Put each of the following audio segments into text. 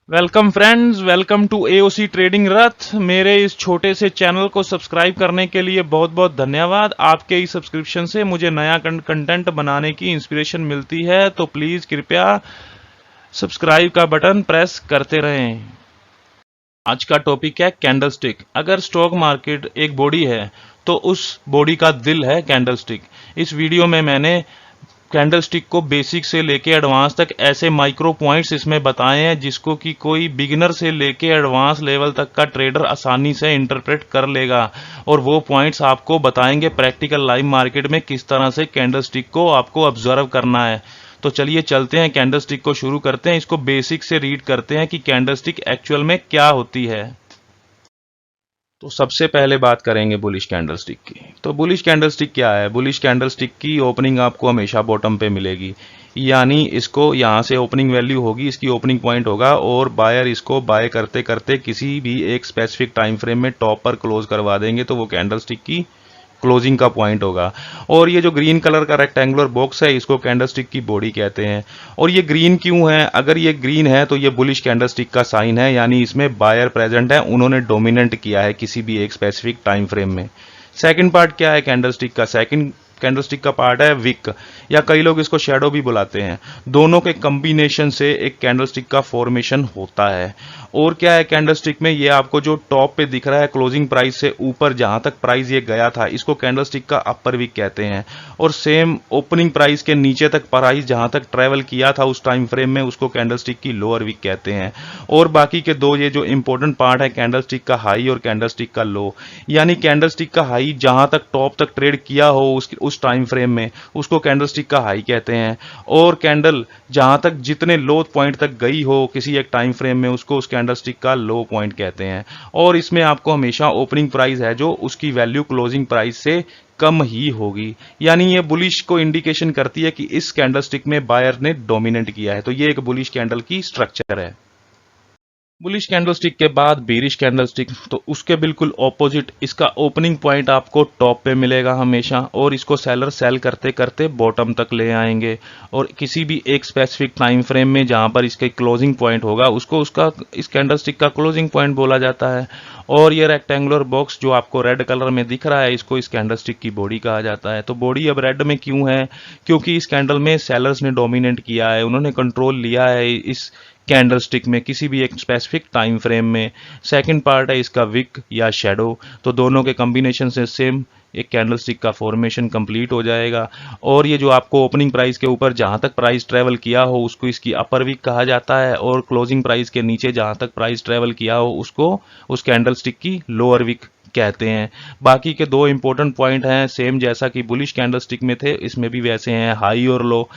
Welcome friends, welcome to AOC trading Rath. मेरे इस छोटे से चैनल को सब्सक्राइब करने के लिए बहुत बहुत धन्यवाद। आपके इस सब्सक्रिप्शन से मुझे नया कंटेंट बनाने की इंस्पिरेशन मिलती है, तो प्लीज़ कृपया सब्सक्राइब का बटन प्रेस करते रहें। आज का टॉपिक है कैंडलस्टिक। अगर स्टॉक मार्केट एक बॉडी है तो उस बॉडी का दिल है कैंडलस्टिक। इस वीडियो में मैंने कैंडलस्टिक को बेसिक से लेके एडवांस तक ऐसे माइक्रो पॉइंट्स इसमें बताए हैं जिसको कि कोई बिगिनर से लेके एडवांस लेवल तक का ट्रेडर आसानी से इंटरप्रेट कर लेगा, और वो पॉइंट्स आपको बताएंगे प्रैक्टिकल लाइव मार्केट में किस तरह से कैंडलस्टिक को आपको ऑब्जर्व करना है। तो चलिए चलते हैं, कैंडलस्टिक को शुरू करते हैं। इसको बेसिक से रीड करते हैं कि कैंडलस्टिक एक्चुअल में क्या होती है। तो सबसे पहले बात करेंगे बुलिश कैंडलस्टिक की। तो बुलिश कैंडलस्टिक क्या है? बुलिश कैंडलस्टिक की ओपनिंग आपको हमेशा बॉटम पे मिलेगी, यानी इसको यहाँ से ओपनिंग वैल्यू होगी, इसकी ओपनिंग पॉइंट होगा, और बायर इसको बाय करते करते किसी भी एक स्पेसिफिक टाइम फ्रेम में टॉप पर क्लोज करवा देंगे, तो वो कैंडलस्टिक की क्लोजिंग का पॉइंट होगा। और ये जो ग्रीन कलर का रेक्टेंगुलर बॉक्स है, इसको कैंडलस्टिक की बॉडी कहते हैं। और ये ग्रीन क्यों है? अगर ये ग्रीन है तो ये बुलिश कैंडलस्टिक का साइन है, यानी इसमें बायर प्रेजेंट है, उन्होंने डोमिनेट किया है किसी भी एक स्पेसिफिक टाइम फ्रेम में। सेकंड पार्ट क्या है कैंडलस्टिक का? सेकंड कैंडलस्टिक का पार्ट है विक, या कई लोग इसको शैडो भी बुलाते हैं। दोनों के कॉम्बिनेशन से एक कैंडलस्टिक का फॉर्मेशन होता है। और क्या है कैंडलस्टिक में? ये आपको जो टॉप पे दिख रहा है क्लोजिंग प्राइस से ऊपर जहां तक प्राइस ये गया था, इसको कैंडलस्टिक का अपर विक कहते हैं। और सेम ओपनिंग प्राइस के नीचे तक प्राइस जहां तक ट्रेवल किया था उस टाइम फ्रेम में, उसको कैंडलस्टिक की लोअर विक कहते हैं। और बाकी के दो ये जो इंपॉर्टेंट पार्ट है कैंडलस्टिक का हाई और कैंडलस्टिक का लो, यानी कैंडलस्टिक का हाई जहां तक टॉप तक ट्रेड किया हो उस टाइम फ्रेम में, उसको कैंडलस्टिक का हाई कहते हैं। और कैंडल जहां तक जितने लो पॉइंट तक गई हो किसी एक टाइम फ्रेम में, उसको उस कैंडलस्टिक का लो पॉइंट कहते हैं। और इसमें आपको हमेशा ओपनिंग प्राइस है जो उसकी वैल्यू क्लोजिंग प्राइस से कम ही होगी, यानी ये बुलिश को इंडिकेशन करती है कि इस कैंडलस्टिक में बायर ने डोमिनेट किया है। तो ये एक बुलिश कैंडल की स्ट्रक्चर है। बुलिश कैंडलस्टिक के बाद बीरिश कैंडलस्टिक, तो उसके बिल्कुल ऑपोजिट इसका ओपनिंग पॉइंट आपको टॉप पे मिलेगा हमेशा, और इसको सेलर सेल करते करते बॉटम तक ले आएंगे, और किसी भी एक स्पेसिफिक टाइम फ्रेम में जहां पर इसके क्लोजिंग पॉइंट होगा उसको उसका इस कैंडलस्टिक का क्लोजिंग पॉइंट बोला जाता है। और ये रेक्टेंगुलर बॉक्स जो आपको रेड कलर में दिख रहा है, इसको इस कैंडलस्टिक की बॉडी कहा जाता है। तो बॉडी अब रेड में क्यों है? क्योंकि इस कैंडल में सेलर्स ने डोमिनेट किया है, उन्होंने कंट्रोल लिया है इस कैंडलस्टिक में किसी भी एक स्पेसिफिक टाइम फ्रेम में। सेकंड पार्ट है इसका विक या शैडो, तो दोनों के कॉम्बिनेशन से सेम एक कैंडलस्टिक का फॉर्मेशन कंप्लीट हो जाएगा। और ये जो आपको ओपनिंग प्राइस के ऊपर जहां तक प्राइस ट्रेवल किया हो उसको इसकी अपर विक कहा जाता है, और क्लोजिंग प्राइस के नीचे जहां तक प्राइस ट्रेवल किया हो उसको उस कैंडलस्टिक की लोअर विक कहते हैं। बाकी के दो इंपॉर्टेंट पॉइंट हैं सेम जैसा कि बुलिश कैंडलस्टिक में थे, इसमें भी वैसे हैं, हाई और लो।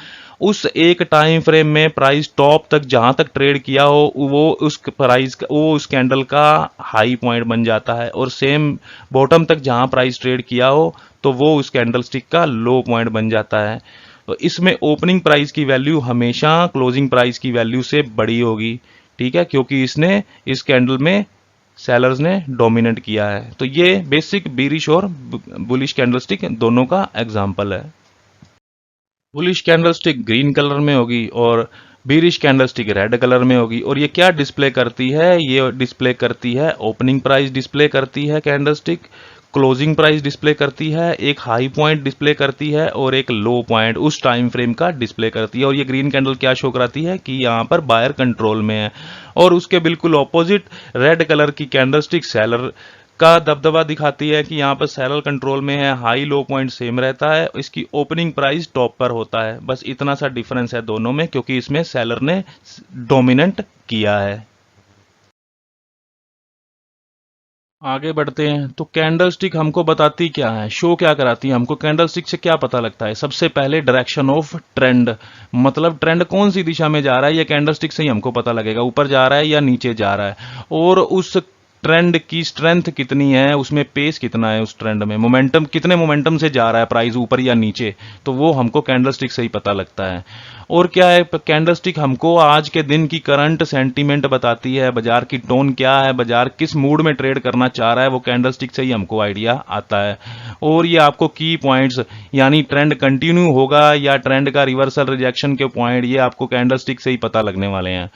उस एक टाइम फ्रेम में प्राइस टॉप तक जहां तक ट्रेड किया हो वो उस कैंडल का हाई पॉइंट बन जाता है, और सेम बॉटम तक जहां प्राइस ट्रेड किया हो तो वो उस कैंडलस्टिक का लो पॉइंट बन जाता है। तो इसमें ओपनिंग प्राइस की वैल्यू हमेशा क्लोजिंग प्राइस की वैल्यू से बड़ी होगी, ठीक है, क्योंकि इसने इस कैंडल में सेलर्स ने डोमिनेट किया है। तो ये बेसिक बीरिश और बुलिश कैंडलस्टिक दोनों का एग्जांपल है। बुलिश कैंडलस्टिक ग्रीन कलर में होगी और बीरिश कैंडलस्टिक रेड कलर में होगी। और ये क्या डिस्प्ले करती है? ये डिस्प्ले करती है ओपनिंग प्राइस डिस्प्ले करती है कैंडलस्टिक, क्लोजिंग प्राइस डिस्प्ले करती है, एक हाई पॉइंट डिस्प्ले करती है, और एक लो पॉइंट उस टाइम फ्रेम का डिस्प्ले करती है। और ये ग्रीन कैंडल क्या शो कराती है कि यहाँ पर बायर कंट्रोल में है। और उसके बिल्कुल ऑपोजिट रेड कलर की कैंडलस्टिक सेलर का दबदबा दिखाती है कि यहाँ पर सेलर कंट्रोल में है, हाई लो पॉइंट सेम रहता है, इसकी ओपनिंग प्राइस टॉप पर होता है। बस इतना सा डिफरेंस है दोनों में, क्योंकि इसमें सेलर ने डोमिनेंट किया है। आगे बढ़ते हैं। तो कैंडलस्टिक हमको बताती क्या है, शो क्या कराती है हमको? कैंडलस्टिक से क्या पता लगता है? सबसे पहले डायरेक्शन ऑफ ट्रेंड, मतलब ट्रेंड कौन सी दिशा में जा रहा है, ये कैंडलस्टिक से ही हमको पता लगेगा, ऊपर जा रहा है या नीचे जा रहा है। और उस ट्रेंड की स्ट्रेंथ कितनी है, उसमें पेस कितना है, उस ट्रेंड में मोमेंटम कितने मोमेंटम से जा रहा है प्राइस, ऊपर या नीचे, तो वो हमको कैंडलस्टिक से ही पता लगता है। और क्या है, कैंडलस्टिक हमको आज के दिन की करंट सेंटीमेंट बताती है, बाजार की टोन क्या है, बाजार किस मूड में ट्रेड करना चाह रहा है, वो कैंडलस्टिक से ही हमको आइडिया आता है। और ये आपको की पॉइंट्स, यानी ट्रेंड कंटिन्यू होगा या ट्रेंड का रिवर्सल रिजेक्शन के पॉइंट, ये आपको कैंडलस्टिक से ही पता लगने वाले हैं।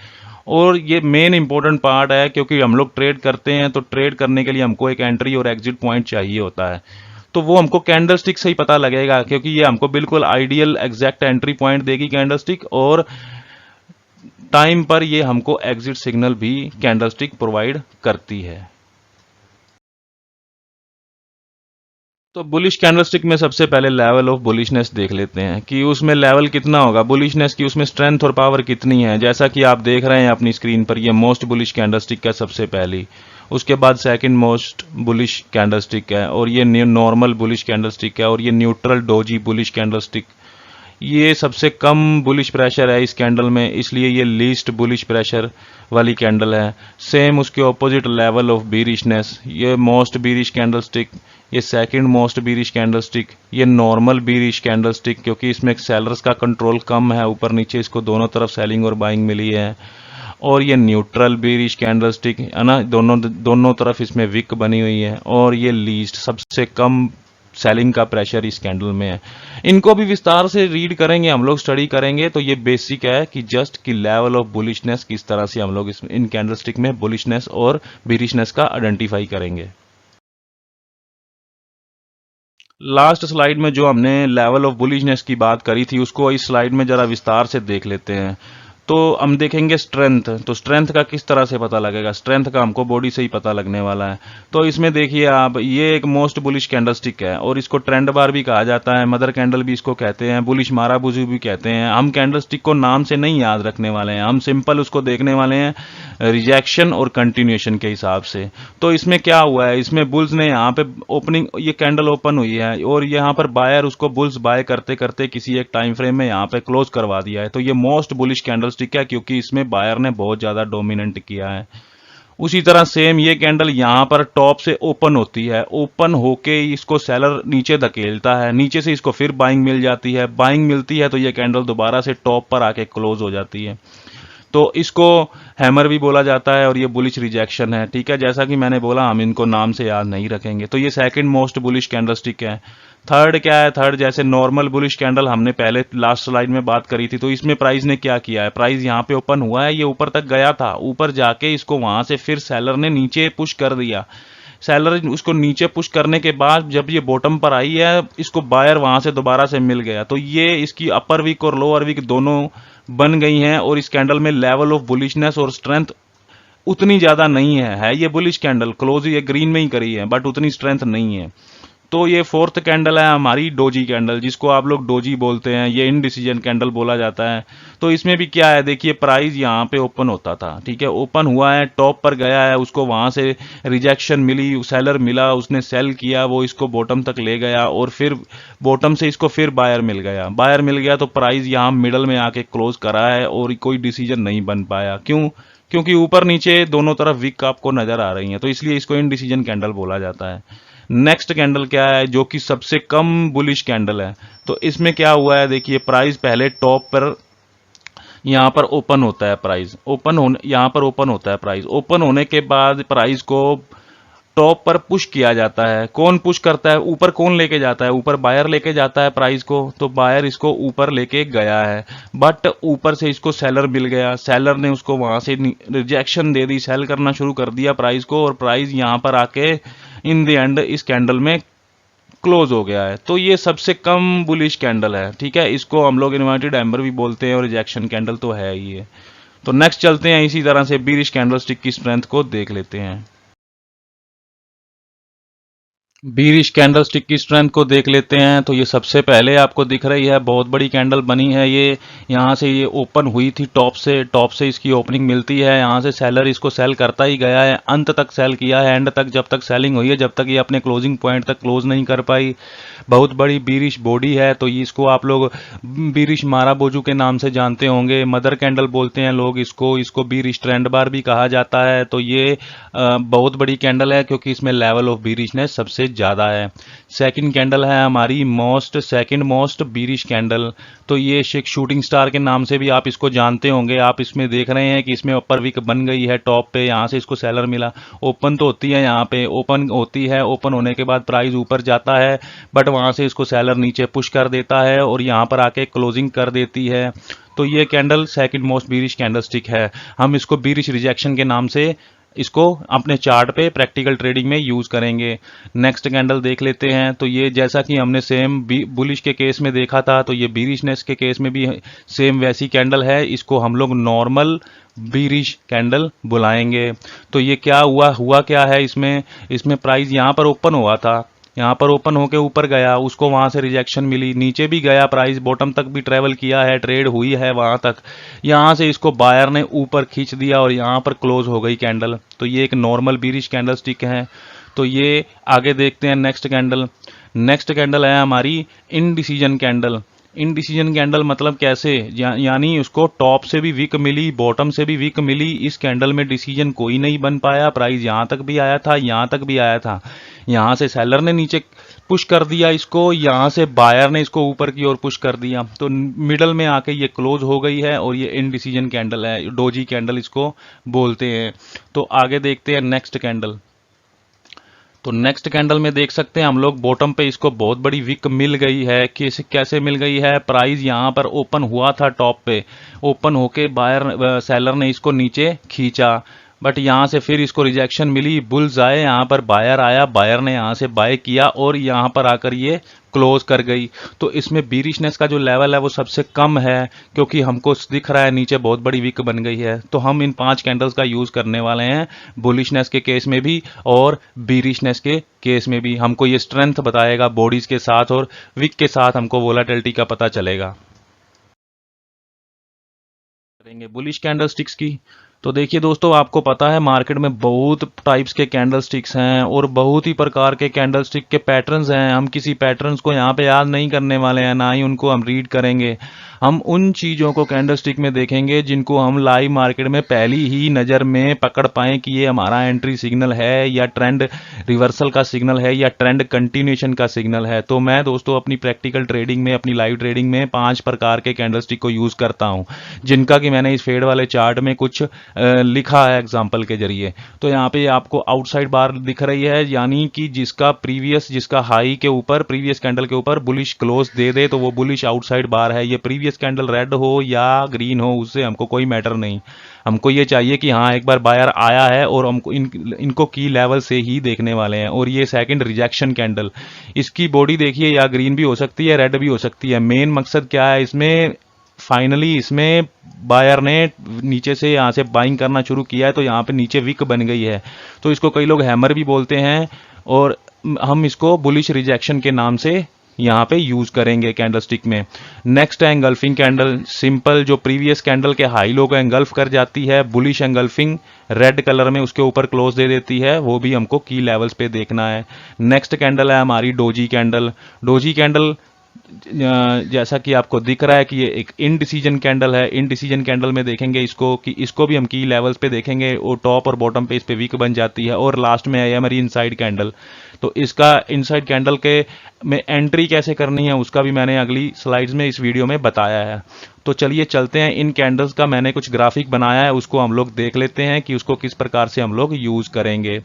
और ये मेन इंपॉर्टेंट पार्ट है, क्योंकि हम लोग ट्रेड करते हैं तो ट्रेड करने के लिए हमको एक एंट्री और एग्जिट पॉइंट चाहिए होता है। तो वो हमको कैंडलस्टिक से ही पता लगेगा, क्योंकि ये हमको बिल्कुल आइडियल एग्जैक्ट एंट्री पॉइंट देगी कैंडलस्टिक, और टाइम पर ये हमको एग्जिट सिग्नल भी कैंडलस्टिक प्रोवाइड करती है। तो बुलिश कैंडलस्टिक में सबसे पहले लेवल ऑफ बुलिशनेस देख लेते हैं कि उसमें लेवल कितना होगा बुलिशनेस की, उसमें स्ट्रेंथ और पावर कितनी है। जैसा कि आप देख रहे हैं अपनी स्क्रीन पर, ये मोस्ट बुलिश कैंडलस्टिक है सबसे पहली, उसके बाद सेकंड मोस्ट बुलिश कैंडलस्टिक है, और ये नॉर्मल बुलिश कैंडलस्टिक है, और ये न्यूट्रल डोजी बुलिश कैंडलस्टिक। ये सबसे कम बुलिश प्रेशर है इस कैंडल में, इसलिए ये लीस्ट बुलिश प्रेशर वाली कैंडल है। सेम उसके ऑपोजिट लेवल ऑफ बीरिशनेस, ये मोस्ट बीरिश कैंडलस्टिक, ये सेकंड मोस्ट बीरिश कैंडलस्टिक, ये नॉर्मल बीरिश कैंडलस्टिक, क्योंकि इसमें सेलर्स का कंट्रोल कम है, ऊपर नीचे इसको दोनों तरफ सेलिंग और बाइंग मिली है। और ये न्यूट्रल बीरिश कैंडलस्टिक है ना, दोनों तरफ इसमें विक बनी हुई है। और ये लीस्ट सबसे कम सेलिंग का प्रेशर इस कैंडल में है। इनको भी विस्तार से रीड करेंगे हम लोग, स्टडी करेंगे, तो ये बेसिक है कि जस्ट की लेवल ऑफ बुलिशनेस किस तरह से हम लोग इन कैंडलस्टिक में बुलिशनेस और बीरिशनेस का आइडेंटिफाई करेंगे। लास्ट स्लाइड में जो हमने लेवल ऑफ बुलिशनेस की बात करी थी, उसको इस स्लाइड में जरा विस्तार से देख लेते हैं। तो हम देखेंगे स्ट्रेंथ, तो स्ट्रेंथ का किस तरह से पता लगेगा, स्ट्रेंथ का हमको बॉडी से ही पता लगने वाला है। तो इसमें देखिए आप, ये एक मोस्ट बुलिश कैंडलस्टिक है, और इसको ट्रेंड बार भी कहा जाता है, मदर कैंडल भी इसको कहते हैं, बुलिश माराबुजू भी कहते हैं। हम कैंडलस्टिक को नाम से नहीं याद रखने वाले हैं, हम सिंपल उसको देखने वाले हैं रिजेक्शन और कंटिन्यूएशन के हिसाब से। तो इसमें क्या हुआ है, इसमें बुल्स ने यहाँ पे ओपनिंग, ये कैंडल ओपन हुई है, और यहाँ पर बायर उसको बुल्स बाय करते करते किसी एक टाइम फ्रेम में यहाँ पे क्लोज करवा दिया है। तो ये मोस्ट बुलिश कैंडलस्टिक है, क्योंकि इसमें बायर ने बहुत ज्यादा डोमिनेंट किया है। उसी तरह सेम ये कैंडल यहां पर टॉप से ओपन होती है, ओपन होके इसको सेलर नीचे धकेलता है, नीचे से इसको फिर बाइंग मिल जाती है, बाइंग मिलती है तो ये कैंडल दोबारा से टॉप पर आके क्लोज हो जाती है। तो इसको हैमर भी बोला जाता है, और ये बुलिश रिजेक्शन है। ठीक है, जैसा कि मैंने बोला हम इनको नाम से याद नहीं रखेंगे। तो ये सेकंड मोस्ट बुलिश कैंडलस्टिक है। थर्ड क्या है, थर्ड जैसे नॉर्मल बुलिश कैंडल हमने पहले लास्ट स्लाइड में बात करी थी, तो इसमें प्राइस ने क्या किया है, प्राइस यहाँ पे ओपन हुआ है, ये ऊपर तक गया था, ऊपर जाके इसको वहां से फिर सेलर ने नीचे पुश कर दिया। सेलर उसको नीचे पुश करने के बाद जब ये बॉटम पर आई है, इसको बायर वहां से दोबारा से मिल गया। तो ये इसकी अपर वीक और लोअर वीक दोनों बन गई हैं, और इस कैंडल में लेवल ऑफ बुलिशनेस और स्ट्रेंथ उतनी ज्यादा नहीं है ये बुलिश कैंडल, क्लोज ये ग्रीन में ही करी है, बट उतनी स्ट्रेंथ नहीं है। तो ये फोर्थ कैंडल है हमारी डोजी कैंडल, जिसको आप लोग डोजी बोलते हैं, ये इनडिसीजन कैंडल बोला जाता है। तो इसमें भी क्या है, देखिए प्राइस यहाँ पे ओपन होता था, ठीक है, ओपन हुआ है, टॉप पर गया है, उसको वहां से रिजेक्शन मिली, सेलर मिला, उसने सेल किया, वो इसको बॉटम तक ले गया, और फिर बॉटम से इसको फिर बायर मिल गया, बायर मिल गया तो प्राइस यहाँ मिडल में आके क्लोज करा है, और कोई डिसीजन नहीं बन पाया। क्यों? क्योंकि ऊपर नीचे दोनों तरफ विक आपको नजर आ रही है, तो इसलिए इसको इनडिसीजन कैंडल बोला जाता है। नेक्स्ट कैंडल क्या है, जो कि सबसे कम बुलिश कैंडल है। तो इसमें क्या हुआ है, देखिए प्राइस पहले टॉप पर यहां पर ओपन होता है, प्राइस ओपन होने यहां पर ओपन होता है, प्राइस ओपन होने के बाद प्राइस को टॉप पर पुश किया जाता है। कौन पुश करता है, ऊपर कौन लेके जाता है, ऊपर बायर लेके जाता है प्राइस को, तो बायर इसको ऊपर लेके गया है, बट ऊपर से इसको सेलर मिल गया, सेलर ने उसको वहां से रिजेक्शन दे दी, सेल करना शुरू कर दिया प्राइस को, और प्राइस यहां पर आके इन द एंड इस कैंडल में क्लोज हो गया है। तो ये सबसे कम बुलिश कैंडल है, ठीक है, इसको हम लोग इन्वर्टेड एम्बर भी बोलते हैं, और रिजेक्शन कैंडल तो है ही है। तो नेक्स्ट चलते हैं, इसी तरह से बीरिश कैंडलस्टिक की स्ट्रेंथ को देख लेते हैं। बीरिश कैंडलस्टिक की स्ट्रेंथ को देख लेते हैं। तो ये सबसे पहले आपको दिख रही है, बहुत बड़ी कैंडल बनी है, ये यहाँ से ये ओपन हुई थी, टॉप से इसकी ओपनिंग मिलती है, यहाँ से सेलर इसको सेल करता ही गया है, अंत तक सेल किया है, एंड तक जब तक सेलिंग हुई है, जब तक ये अपने क्लोजिंग पॉइंट तक क्लोज नहीं कर पाई। बहुत बड़ी बीरिश बॉडी है, तो इसको आप लोग बीरिश माराबोजू के नाम से जानते होंगे, मदर कैंडल बोलते हैं लोग इसको बीरिश ट्रेंड बार भी कहा जाता है। तो ये बहुत बड़ी कैंडल है, क्योंकि इसमें लेवल ऑफ बीरिशनेस सबसे ज्यादा है। सेकंड कैंडल है हमारी सेकंड मोस्ट बीरिश कैंडल, तो ये शूटिंग स्टार के नाम से भी आप इसको जानते होंगे। आप इसमें देख रहे हैं कि इसमें अपर विक बन गई है टॉप पे, यहाँ से इसको सेलर मिला, ओपन तो होती है, यहाँ पे ओपन होती है, ओपन होने के बाद प्राइस ऊपर जाता है, बट वहां से इसको सेलर नीचे पुश कर देता है, और यहाँ पर आके क्लोजिंग कर देती है। तो ये candle second most bearish candle stick है। हम इसको बीरिश रिजेक्शन के नाम से इसको अपने चार्ट पे प्रैक्टिकल ट्रेडिंग में यूज करेंगे। नेक्स्ट कैंडल देख लेते हैं। तो ये जैसा कि हमने सेम बुलिश के केस में देखा था, तो ये बीरिशनेस के केस में भी सेम वैसी कैंडल है। इसको हम लोग नॉर्मल बीरिश कैंडल बुलाएंगे। तो ये क्या हुआ क्या है, इसमें प्राइस यहाँ पर ओपन हुआ था, यहाँ पर ओपन होके ऊपर गया, उसको वहां से रिजेक्शन मिली, नीचे भी गया, प्राइस बॉटम तक भी ट्रेवल किया है, ट्रेड हुई है वहां तक, यहाँ से इसको बायर ने ऊपर खींच दिया और यहाँ पर क्लोज हो गई कैंडल। तो ये एक नॉर्मल बीरिश कैंडल स्टिक है। तो ये आगे देखते हैं नेक्स्ट कैंडल। नेक्स्ट कैंडल है हमारी इनडिसीजन कैंडल। इनडिसीजन कैंडल मतलब कैसे, यानी उसको टॉप से भी वीक मिली, बॉटम से भी वीक मिली, इस कैंडल में डिसीजन कोई नहीं बन पाया, प्राइस यहां तक भी आया था, यहां तक भी आया था, यहां से सेलर ने नीचे पुश कर दिया इसको, यहां से बायर ने इसको ऊपर की ओर पुश कर दिया, तो मिडल में आके ये क्लोज हो गई है और ये इनडिसीजन कैंडल है, डोजी कैंडल इसको बोलते हैं। तो आगे देखते हैं नेक्स्ट कैंडल। तो नेक्स्ट कैंडल में देख सकते हैं हम लोग बॉटम पे इसको बहुत बड़ी विक मिल गई है। कैसे मिल गई है, प्राइस यहाँ पर ओपन हुआ था टॉप पे, ओपन होके बायर सेलर ने इसको नीचे खींचा, बट यहाँ से फिर इसको रिजेक्शन मिली, बुल्स आए, यहाँ पर बायर आया, बायर ने यहाँ से बाय किया और यहाँ पर आकर ये क्लोज कर गई। तो इसमें बीरिशनेस का जो लेवल है वो सबसे कम है, क्योंकि हमको दिख रहा है नीचे बहुत बड़ी विक बन गई है। तो हम इन 5 कैंडल्स का यूज करने वाले हैं बुलिशनेस के केस में भी और बीरिशनेस के केस में भी। हमको ये स्ट्रेंथ बताएगा बॉडीज के साथ और विक के साथ हमको वोलेटिलिटी का पता चलेगा। करेंगे बुलिश कैंडल स्टिक्स की। तो देखिए दोस्तों, आपको पता है मार्केट में बहुत टाइप्स के कैंडल स्टिक्स हैं और बहुत ही प्रकार के कैंडल स्टिक के पैटर्न्स हैं। हम किसी पैटर्न्स को यहाँ पे याद नहीं करने वाले हैं, ना ही उनको हम रीड करेंगे। हम उन चीज़ों को कैंडल स्टिक में देखेंगे जिनको हम लाइव मार्केट में पहली ही नज़र में पकड़ पाएं कि ये हमारा एंट्री सिग्नल है या ट्रेंड रिवर्सल का सिग्नल है या ट्रेंड कंटिन्यूएशन का सिग्नल है। तो मैं दोस्तों अपनी प्रैक्टिकल ट्रेडिंग में, अपनी लाइव ट्रेडिंग में 5 प्रकार के कैंडल स्टिक को यूज़ करता हूँ, जिनका कि मैंने इस फेड वाले चार्ट में कुछ लिखा है एग्जाम्पल के जरिए। तो यहाँ पे आपको आउटसाइड बार दिख रही है, यानी कि जिसका हाई के ऊपर, प्रीवियस कैंडल के ऊपर बुलिश क्लोज दे दे तो वो बुलिश आउटसाइड बार है। ये प्रीवियस कैंडल रेड हो या ग्रीन हो, उससे हमको कोई मैटर नहीं। हमको ये चाहिए कि हाँ एक बार बायर आया है और हमको इनको की लेवल से ही देखने वाले हैं। और ये सेकंड रिजेक्शन कैंडल, इसकी बॉडी देखिए, या ग्रीन भी हो सकती है, रेड भी हो सकती है। मेन मकसद क्या है इसमें, फाइनली इसमें बायर ने नीचे से यहाँ से बाइंग करना शुरू किया है, तो यहाँ पे नीचे विक बन गई है। तो इसको कई लोग हैमर भी बोलते हैं और हम इसको बुलिश रिजेक्शन के नाम से यहाँ पे यूज करेंगे कैंडल स्टिक में। नेक्स्ट है एंगल्फिंग कैंडल। सिंपल, जो प्रीवियस कैंडल के हाई लो को एंगल्फ कर जाती है, बुलिश एंगल्फिंग, रेड कलर में उसके ऊपर क्लोज दे देती है, वो भी हमको की लेवल्स पे देखना है। नेक्स्ट कैंडल है हमारी डोजी कैंडल। डोजी कैंडल जैसा कि आपको दिख रहा है कि ये एक इनडिसीजन कैंडल है। इनडिसीजन कैंडल में देखेंगे इसको कि इसको भी हम की लेवल्स पे देखेंगे, और टॉप और बॉटम पे इस पे वीक बन जाती है। और लास्ट में है हमारी इनसाइड कैंडल। तो इसका इनसाइड कैंडल के में एंट्री कैसे करनी है उसका भी मैंने अगली स्लाइड्स में इस वीडियो में बताया है। तो चलिए चलते हैं, इन कैंडल्स का मैंने कुछ ग्राफिक बनाया है, उसको हम लोग देख लेते हैं कि उसको किस प्रकार से हम लोग यूज करेंगे।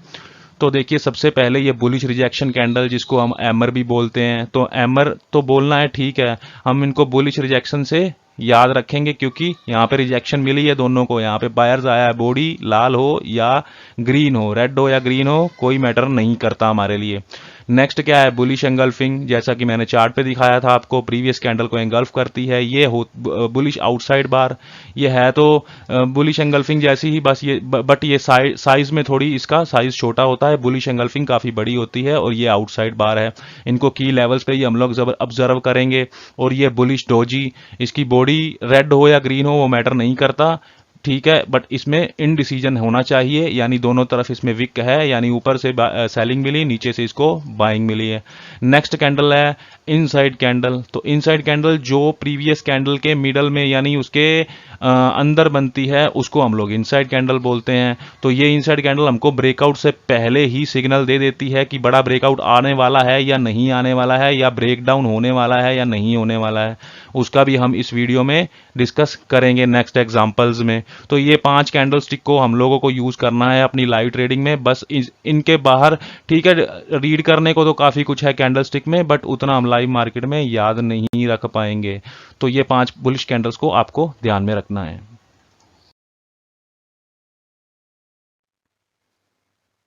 तो देखिए, सबसे पहले ये बुलिश रिजेक्शन कैंडल, जिसको हम एमर भी बोलते हैं। तो एमर तो बोलना है, ठीक है, हम इनको बुलिश रिजेक्शन से याद रखेंगे, क्योंकि यहाँ पे रिजेक्शन मिली है दोनों को। यहाँ पे बायर्स आया है, बॉडी लाल हो या ग्रीन हो, रेड हो या ग्रीन हो, कोई मैटर नहीं करता हमारे लिए। नेक्स्ट क्या है, बुलिश एंगल्फिंग। जैसा कि मैंने चार्ट पे दिखाया था आपको, प्रीवियस कैंडल को एंगल्फ करती है। ये हो बुलिश आउटसाइड बार, ये है तो बुलिश एंगल्फिंग जैसी ही, बस ये बट ये साइज में थोड़ी इसका साइज छोटा होता है। बुलिश एंगल्फिंग काफी बड़ी होती है और ये आउटसाइड बार है। इनको की लेवल्स पे ही हम लोग ऑब्जर्व करेंगे। और ये बुलिश डोजी, इसकी बॉडी रेड हो या ग्रीन हो वो मैटर नहीं करता, ठीक है, बट इसमें इनडिसीजन होना चाहिए, यानी दोनों तरफ इसमें विक है, यानी ऊपर से सेलिंग मिली, नीचे से इसको बाइंग मिली है। नेक्स्ट कैंडल है इनसाइड कैंडल। तो इनसाइड कैंडल जो प्रीवियस कैंडल के मिडल में, यानी उसके अंदर बनती है, उसको हम लोग इनसाइड कैंडल बोलते हैं। तो ये इनसाइड कैंडल हमको ब्रेकआउट से पहले ही सिग्नल दे देती है कि बड़ा ब्रेकआउट आने वाला है या नहीं आने वाला है, या ब्रेकडाउन होने वाला है या नहीं होने वाला है। उसका भी हम इस वीडियो में डिस्कस करेंगे नेक्स्ट एग्जांपल्स में। तो ये 5 कैंडल स्टिक को हम लोगों को यूज करना है अपनी लाइव ट्रेडिंग में। बस इनके बाहर ठीक है, रीड करने को तो काफी कुछ है कैंडल स्टिक में, बट उतना हम लाइव मार्केट में याद नहीं रख पाएंगे। तो ये 5 बुलिश कैंडल्स को आपको ध्यान में रखना है।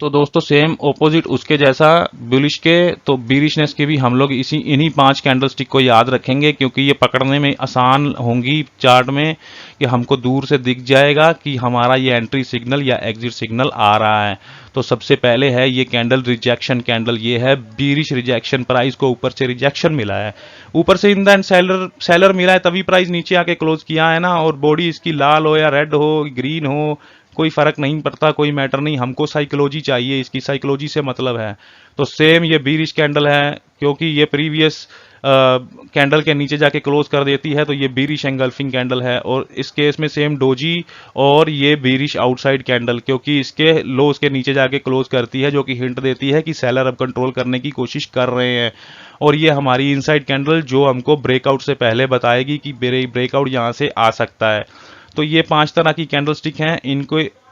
तो दोस्तों सेम ऑपोजिट उसके जैसा बुलिश के, तो बीरिशनेस के भी हम लोग इन्हीं 5 कैंडलस्टिक को याद रखेंगे, क्योंकि ये पकड़ने में आसान होंगी चार्ट में, कि हमको दूर से दिख जाएगा कि हमारा ये एंट्री सिग्नल या एग्जिट सिग्नल आ रहा है। तो सबसे पहले है ये कैंडल रिजेक्शन कैंडल, ये है बीरिश रिजेक्शन। प्राइस को ऊपर से रिजेक्शन मिला है, ऊपर से इन द सेलर मिला है, तभी प्राइस नीचे आके क्लोज किया है ना। और बॉडी इसकी लाल हो या रेड हो, ग्रीन हो, कोई फर्क नहीं पड़ता, कोई मैटर नहीं, हमको साइकोलॉजी चाहिए, इसकी साइकोलॉजी से मतलब है। तो सेम ये बीरिश कैंडल है, क्योंकि ये प्रीवियस कैंडल के नीचे जाके क्लोज कर देती है, तो ये बीरिश एंगल्फिंग कैंडल है। और इस केस में सेम डोजी और ये बीरिश आउटसाइड कैंडल, क्योंकि इसके लोज के नीचे जाके क्लोज करती है, जो कि हिंट देती है कि सेलर अब कंट्रोल करने की कोशिश कर रहे हैं। और ये हमारी इनसाइड कैंडल जो हमको ब्रेकआउट से पहले बताएगी कि ब्रेकआउट यहाँ से आ सकता है। तो ये 5 तरह की कैंडलस्टिक हैं,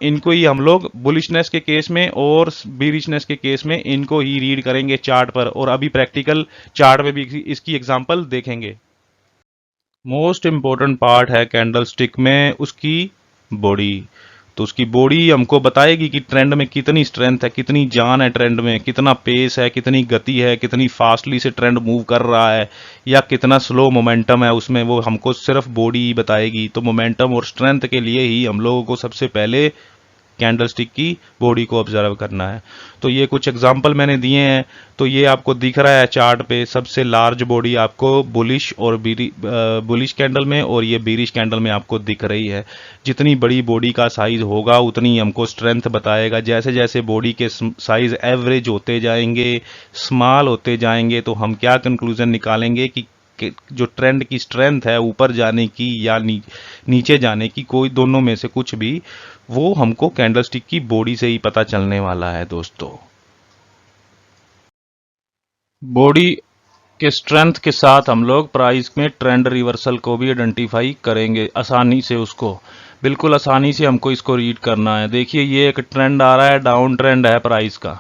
इनको ही हम लोग बुलिशनेस के केस में और बीरिशनेस के केस में इनको ही रीड करेंगे चार्ट पर, और अभी प्रैक्टिकल चार्ट में भी इसकी एग्जांपल देखेंगे। मोस्ट इंपॉर्टेंट पार्ट है कैंडलस्टिक में उसकी बॉडी। तो उसकी बॉडी हमको बताएगी कि ट्रेंड में कितनी स्ट्रेंथ है, कितनी जान है ट्रेंड में, कितना पेस है, कितनी गति है, कितनी फास्टली से ट्रेंड मूव कर रहा है, या कितना स्लो मोमेंटम है उसमें, वो हमको सिर्फ बॉडी ही बताएगी। तो मोमेंटम और स्ट्रेंथ के लिए ही हम लोगों को सबसे पहले कैंडलस्टिक की बॉडी को ऑब्जर्व करना है। तो ये कुछ एग्जांपल मैंने दिए हैं। तो ये आपको दिख रहा है चार्ट पे, सबसे लार्ज बॉडी आपको बुलिश और बुलिश कैंडल में, और ये बीरिश कैंडल में आपको दिख रही है। जितनी बड़ी बॉडी का साइज होगा उतनी हमको स्ट्रेंथ बताएगा। जैसे जैसे बॉडी के साइज एवरेज होते जाएंगे, स्मॉल होते जाएंगे, तो हम क्या कंक्लूजन निकालेंगे कि जो ट्रेंड की स्ट्रेंथ है ऊपर जाने की या नीचे जाने की, कोई दोनों में से कुछ भी, वो हमको कैंडलस्टिक की बॉडी से ही पता चलने वाला है दोस्तों। बॉडी के स्ट्रेंथ के साथ हम लोग प्राइस में ट्रेंड रिवर्सल को भी आइडेंटिफाई करेंगे आसानी से। उसको बिल्कुल आसानी से हमको इसको रीड करना है। देखिए ये एक ट्रेंड आ रहा है, डाउन ट्रेंड है प्राइस का,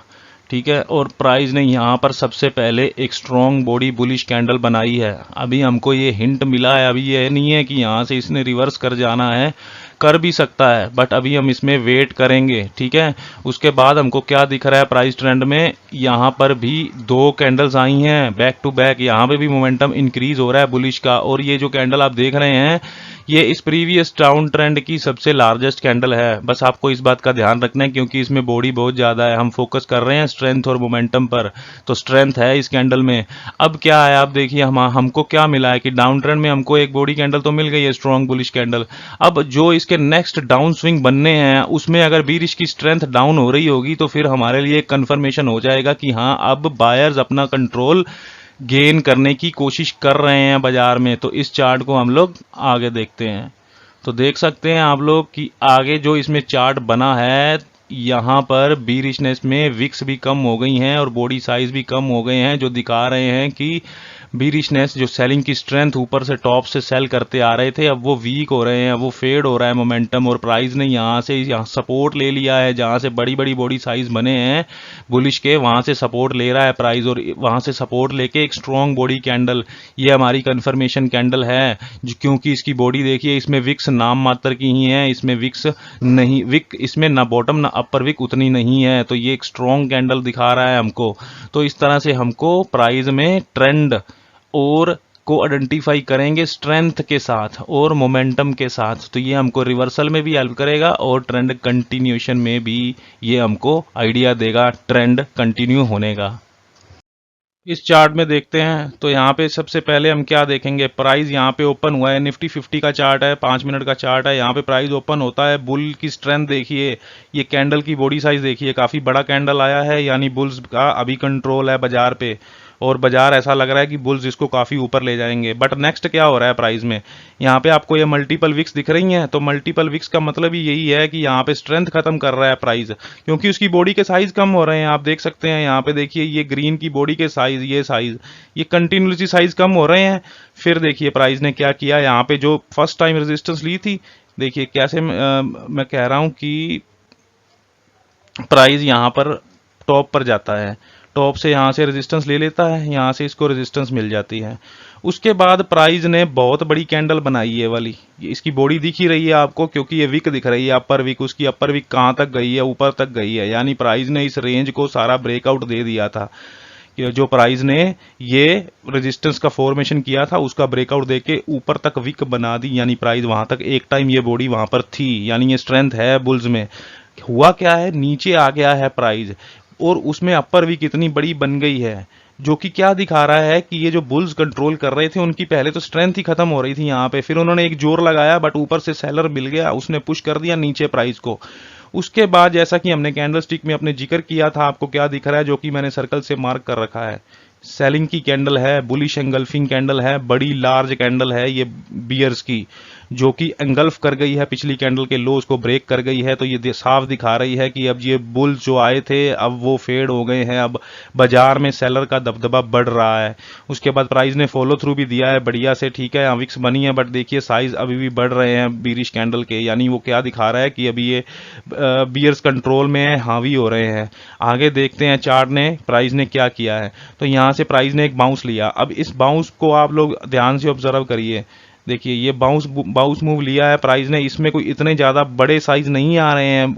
ठीक है, और प्राइस ने यहाँ पर सबसे पहले एक स्ट्रॉन्ग बॉडी बुलिश कैंडल बनाई है। अभी हमको ये हिंट मिला है, अभी ये नहीं है कि यहाँ से इसने रिवर्स कर जाना है, कर भी सकता है, बट अभी हम इसमें वेट करेंगे, ठीक है। उसके बाद हमको क्या दिख रहा है प्राइस ट्रेंड में, यहाँ पर भी 2 कैंडल्स आई हैं बैक टू बैक, यहाँ पे भी मोमेंटम इंक्रीज हो रहा है बुलिश का। और ये जो कैंडल आप देख रहे हैं, ये इस प्रीवियस डाउन ट्रेंड की सबसे लार्जेस्ट कैंडल है। बस आपको इस बात का ध्यान रखना है, क्योंकि इसमें बॉडी बहुत ज़्यादा है, हम फोकस कर रहे हैं स्ट्रेंथ और मोमेंटम पर। तो स्ट्रेंथ है इस कैंडल में। अब क्या है, आप देखिए हमको क्या मिला है कि डाउन ट्रेंड में हमको एक बॉडी कैंडल तो मिल गई है, स्ट्रॉन्ग बुलिश कैंडल। अब जो इसके नेक्स्ट डाउन स्विंग बनने हैं, उसमें अगर बीरिश की स्ट्रेंथ डाउन हो रही होगी, तो फिर हमारे लिए कंफर्मेशन हो जाएगा कि हाँ, अब बायर्स अपना कंट्रोल गेन करने की कोशिश कर रहे हैं बाजार में। तो इस चार्ट को हम लोग आगे देखते हैं। तो देख सकते हैं आप लोग कि आगे जो इसमें चार्ट बना है, यहाँ पर बीरिशनेस में विक्स भी कम हो गई हैं और बॉडी साइज भी कम हो गए हैं, जो दिखा रहे हैं कि बीरिशनेस जो सेलिंग की स्ट्रेंथ ऊपर से टॉप से सेल करते आ रहे थे, अब वो वीक हो रहे हैं, वो फेड हो रहा है मोमेंटम। और प्राइस ने यहाँ सपोर्ट ले लिया है, जहाँ से बड़ी बड़ी बॉडी साइज बने हैं बुलिश के, वहाँ से सपोर्ट ले रहा है प्राइस, और वहाँ से सपोर्ट लेके एक स्ट्रॉन्ग बॉडी कैंडल, ये हमारी कंफर्मेशन कैंडल है। क्योंकि इसकी बॉडी देखिए, इसमें विक्स नाम मात्र की ही है, इसमें विक्स नहीं, इसमें ना बॉटम ना अपर विक उतनी नहीं है। तो ये एक स्ट्रॉन्ग कैंडल दिखा रहा है हमको। तो इस तरह से हमको प्राइस में ट्रेंड और को आइडेंटिफाई करेंगे स्ट्रेंथ के साथ और मोमेंटम के साथ। तो ये हमको रिवर्सल में भी हेल्प करेगा और ट्रेंड कंटिन्यूएशन में भी ये हमको आइडिया देगा ट्रेंड कंटिन्यू होने का। इस चार्ट में देखते हैं, तो यहाँ पे सबसे पहले हम क्या देखेंगे, प्राइस यहाँ पे ओपन हुआ है, निफ्टी 50 का चार्ट है, 5 मिनट का चार्ट है। यहाँ पे प्राइस ओपन होता है, बुल की स्ट्रेंथ देखिए, ये कैंडल की बॉडी साइज देखिए, काफ़ी बड़ा कैंडल आया है, यानी बुल्स का अभी कंट्रोल है बाजार पे। और बाजार ऐसा लग रहा है कि बुल्स इसको काफ़ी ऊपर ले जाएंगे। बट नेक्स्ट क्या हो रहा है प्राइस में, यहाँ पे आपको ये मल्टीपल विक्स दिख रही हैं, तो मल्टीपल विक्स का मतलब ही यही है कि यहाँ पे स्ट्रेंथ खत्म कर रहा है प्राइस, क्योंकि उसकी बॉडी के साइज कम हो रहे हैं। आप देख सकते हैं यहाँ पे देखिए, ये ग्रीन की बॉडी के साइज, ये साइज, ये कंटिन्यूसली साइज कम हो रहे हैं। फिर देखिए प्राइस ने क्या किया, यहाँ पे जो फर्स्ट टाइम रेजिस्टेंस ली थी, देखिए कैसे मैं कह रहा हूं कि प्राइस यहां पर टॉप पर जाता है, टॉप से यहां से रेजिस्टेंस ले लेता है, यहां से इसको रेजिस्टेंस मिल जाती है। उसके बाद प्राइस ने बहुत बड़ी कैंडल बनाई है वाली, इसकी बॉडी दिख ही रही है आपको, क्योंकि ये विक दिख रही है अपर विक, उसकी अपर विक कहां तक गई है, ऊपर तक गई है, यानी प्राइस ने इस रेंज को सारा ब्रेकआउट दे दिया था। जो प्राइस ने ये रेजिस्टेंस का फॉर्मेशन किया था उसका ब्रेकआउट देके ऊपर तक विक बना दी, यानी प्राइस वहां तक एक टाइम ये बॉडी वहां पर थी, यानी ये स्ट्रेंथ है बुल्स में। हुआ क्या है, नीचे आ गया है प्राइस और उसमें अपर विक इतनी बड़ी बन गई है, जो कि क्या दिखा रहा है कि ये जो बुल्स कंट्रोल कर रहे थे उनकी पहले तो स्ट्रेंथ ही खत्म हो रही थी यहाँ पे, फिर उन्होंने एक जोर लगाया, बट ऊपर से सेलर मिल गया, उसने पुश कर दिया नीचे प्राइस को। उसके बाद जैसा कि हमने कैंडल स्टिक में अपने जिक्र किया था, आपको क्या दिख रहा है, जो कि मैंने सर्कल से मार्क कर रखा है, सेलिंग की कैंडल है, बुलिश एंगल्फिंग कैंडल है, बड़ी लार्ज कैंडल है ये बियर्स की, जो कि एंगल्फ कर गई है पिछली कैंडल के लोज को ब्रेक कर गई है। तो ये साफ दिखा रही है कि अब ये बुल्स जो आए थे अब वो फेड हो गए हैं, अब बाजार में सेलर का दबदबा बढ़ रहा है। उसके बाद प्राइस ने फॉलो थ्रू भी दिया है बढ़िया से, ठीक है, विक्स बनी है, बट देखिए साइज अभी भी बढ़ रहे हैं बीरिश कैंडल के, यानी वो क्या दिखा रहा है कि अभी ये बियर्स कंट्रोल में हावी हो रहे हैं। आगे देखते हैं चार्ट ने प्राइस ने क्या किया है। तो यहाँ से प्राइस ने एक बाउंस लिया, अब इस बाउंस को आप लोग ध्यान से ऑब्जर्व करिए, देखिए ये बाउंस मूव लिया है प्राइस ने, इसमें कोई इतने ज़्यादा बड़े साइज नहीं आ रहे हैं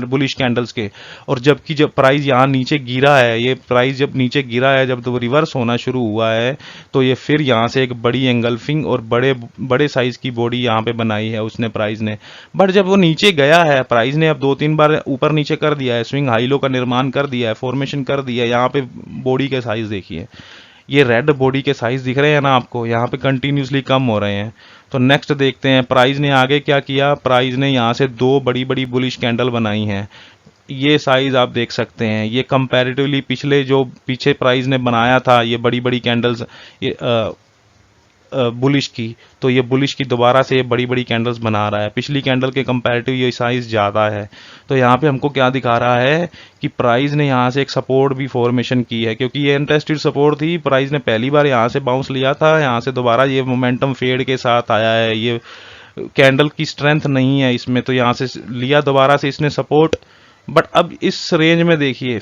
बुलिश कैंडल्स के, और जबकि जब प्राइस यहाँ नीचे गिरा है, ये प्राइस जब नीचे गिरा है, जब तो रिवर्स होना शुरू हुआ है, तो ये फिर यहाँ से एक बड़ी एंगल्फिंग और बड़े बड़े साइज की बॉडी यहाँ पे बनाई है उसने प्राइस ने। बट जब वो नीचे गया है प्राइस ने, अब 2-3 बार ऊपर नीचे कर दिया है, स्विंग हाई लो का निर्माण कर दिया है, फॉर्मेशन कर दिया है। यहाँ पे बॉडी के साइज देखिए, ये रेड बॉडी के साइज दिख रहे हैं ना आपको, यहाँ पे कंटिन्यूसली कम हो रहे हैं। तो नेक्स्ट देखते हैं प्राइस ने आगे क्या किया, प्राइस ने यहाँ से 2 बड़ी बड़ी बुलिश कैंडल बनाई हैं, ये साइज आप देख सकते हैं, ये कंपैरेटिवली पिछले जो पीछे प्राइस ने बनाया था ये बड़ी बड़ी कैंडल्स, ये बुलिश की, तो ये बुलिश की दोबारा से ये बड़ी बड़ी कैंडल्स बना रहा है, पिछली कैंडल के कंपैरेटिव ये साइज ज़्यादा है। तो यहाँ पे हमको क्या दिखा रहा है कि प्राइस ने यहाँ से एक सपोर्ट भी फॉर्मेशन की है, क्योंकि ये इंटरेस्टेड सपोर्ट थी, प्राइस ने पहली बार यहाँ से बाउंस लिया था, यहाँ से दोबारा ये मोमेंटम फेड के साथ आया है, ये कैंडल की स्ट्रेंथ नहीं है इसमें, तो यहाँ से लिया दोबारा से इसने सपोर्ट। बट अब इस रेंज में देखिए,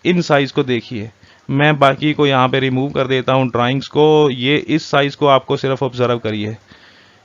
इन साइज को देखिए, मैं बाकी को यहाँ पे रिमूव कर देता हूँ ड्राइंग्स को, ये इस साइज को आपको सिर्फ ऑब्जर्व करिए,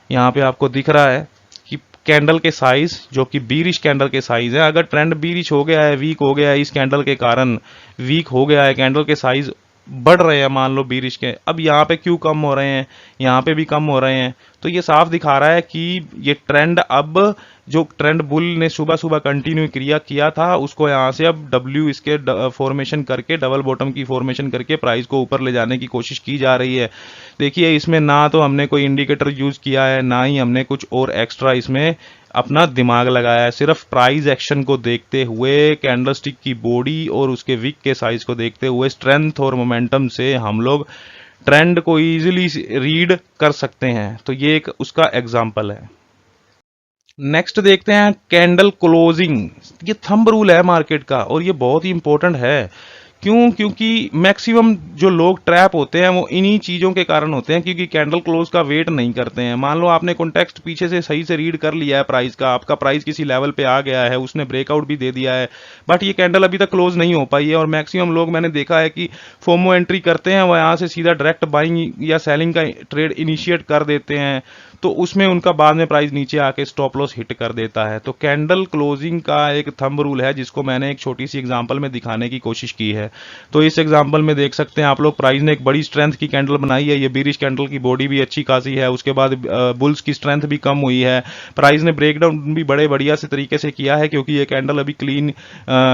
यहाँ पे आपको दिख रहा है कि कैंडल के साइज जो कि बीरिश कैंडल के साइज है, अगर ट्रेंड बीरिश हो गया है, वीक हो गया है, इस कैंडल के कारण वीक हो गया है, कैंडल के साइज बढ़ रहे हैं मान लो बीरिश के, अब यहाँ पे क्यों कम हो रहे हैं, यहाँ पे भी कम हो रहे हैं, तो ये साफ दिखा रहा है कि ये ट्रेंड, अब जो ट्रेंड बुल ने सुबह सुबह कंटिन्यू किया था, उसको यहाँ से अब डब्ल्यू इसके फॉर्मेशन करके, डबल बॉटम की फॉर्मेशन करके प्राइस को ऊपर ले जाने की कोशिश की जा रही है। देखिए इसमें ना तो हमने कोई इंडिकेटर यूज किया है, ना ही हमने कुछ और एक्स्ट्रा इसमें अपना दिमाग लगाया है, सिर्फ प्राइस एक्शन को देखते हुए, कैंडलस्टिक की बॉडी और उसके विक के साइज को देखते हुए, स्ट्रेंथ और मोमेंटम से हम लोग ट्रेंड को इजीली रीड कर सकते हैं। तो ये एक उसका एग्जांपल है। नेक्स्ट देखते हैं कैंडल क्लोजिंग, ये थंब रूल है मार्केट का और ये बहुत ही इंपॉर्टेंट है। क्यों? क्योंकि मैक्सिमम जो लोग ट्रैप होते हैं वो इन्हीं चीज़ों के कारण होते हैं, क्योंकि कैंडल क्लोज का वेट नहीं करते हैं। मान लो आपने कॉन्टेक्स्ट पीछे से सही से रीड कर लिया है प्राइस का, आपका प्राइस किसी लेवल पे आ गया है, उसने ब्रेकआउट भी दे दिया है, बट ये कैंडल अभी तक क्लोज नहीं हो पाई है, और मैक्सिमम लोग मैंने देखा है कि फोमो एंट्री करते हैं, वो यहाँ से सीधा डायरेक्ट बाइंग या सेलिंग का ट्रेड इनिशिएट कर देते हैं, तो उसमें उनका बाद में प्राइस नीचे आके स्टॉप लॉस हिट कर देता है। तो कैंडल क्लोजिंग का एक थंब रूल है, जिसको मैंने एक छोटी सी एग्जांपल में दिखाने की कोशिश की है। तो इस एग्जांपल में देख सकते हैं आप लोग, प्राइस ने एक बड़ी स्ट्रेंथ की कैंडल बनाई है, ये बीरिश कैंडल की बॉडी भी अच्छी खासी है, उसके बाद बुल्स की स्ट्रेंथ भी कम हुई है, प्राइस ने ब्रेकडाउन भी बड़े बढ़िया से तरीके से किया है, क्योंकि ये कैंडल अभी क्लीन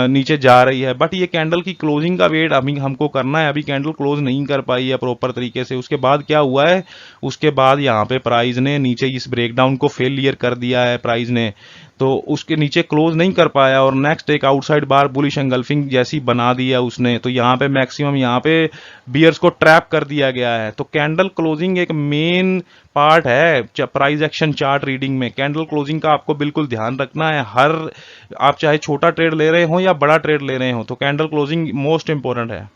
नीचे जा रही है। बट ये कैंडल की क्लोजिंग का वेट अभी हमको करना है, अभी कैंडल क्लोज नहीं कर पाई है प्रॉपर तरीके से। उसके बाद क्या हुआ है, उसके बाद यहाँ पे प्राइस ने नीचे इस ब्रेकडाउन को फेलियर कर दिया है प्राइस ने, तो उसके नीचे क्लोज नहीं कर पाया और नेक्स्ट एक आउटसाइड बार बुलिश एंगल्फिंग जैसी बना दिया उसने, तो यहाँ पे मैक्सिमम यहाँ पे बियर्स को ट्रैप कर दिया गया है। तो कैंडल क्लोजिंग एक मेन पार्ट है प्राइस एक्शन चार्ट रीडिंग में। कैंडल क्लोजिंग का आपको बिल्कुल ध्यान रखना है, हर आप चाहे छोटा ट्रेड ले रहे हो या बड़ा ट्रेड ले रहे हो, तो कैंडल क्लोजिंग मोस्ट इंपॉर्टेंट है।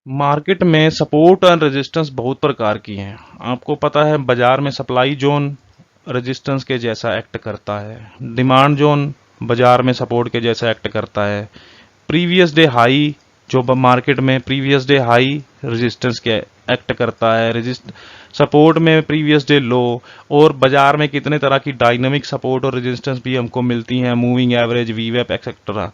मार्केट में सपोर्ट और रेजिस्टेंस बहुत प्रकार की हैं, आपको पता है। बाजार में सप्लाई जोन रेजिस्टेंस के जैसा एक्ट करता है, डिमांड जोन बाजार में सपोर्ट के जैसा एक्ट करता है, प्रीवियस डे हाई जो मार्केट में प्रीवियस डे हाई रेजिस्टेंस के एक्ट करता है, सपोर्ट में प्रीवियस डे लो, और बाजार में कितने तरह की डायनामिक सपोर्ट और रेजिस्टेंस भी हमको मिलती हैं, मूविंग एवरेज, वीवेप एक्सेट्रा।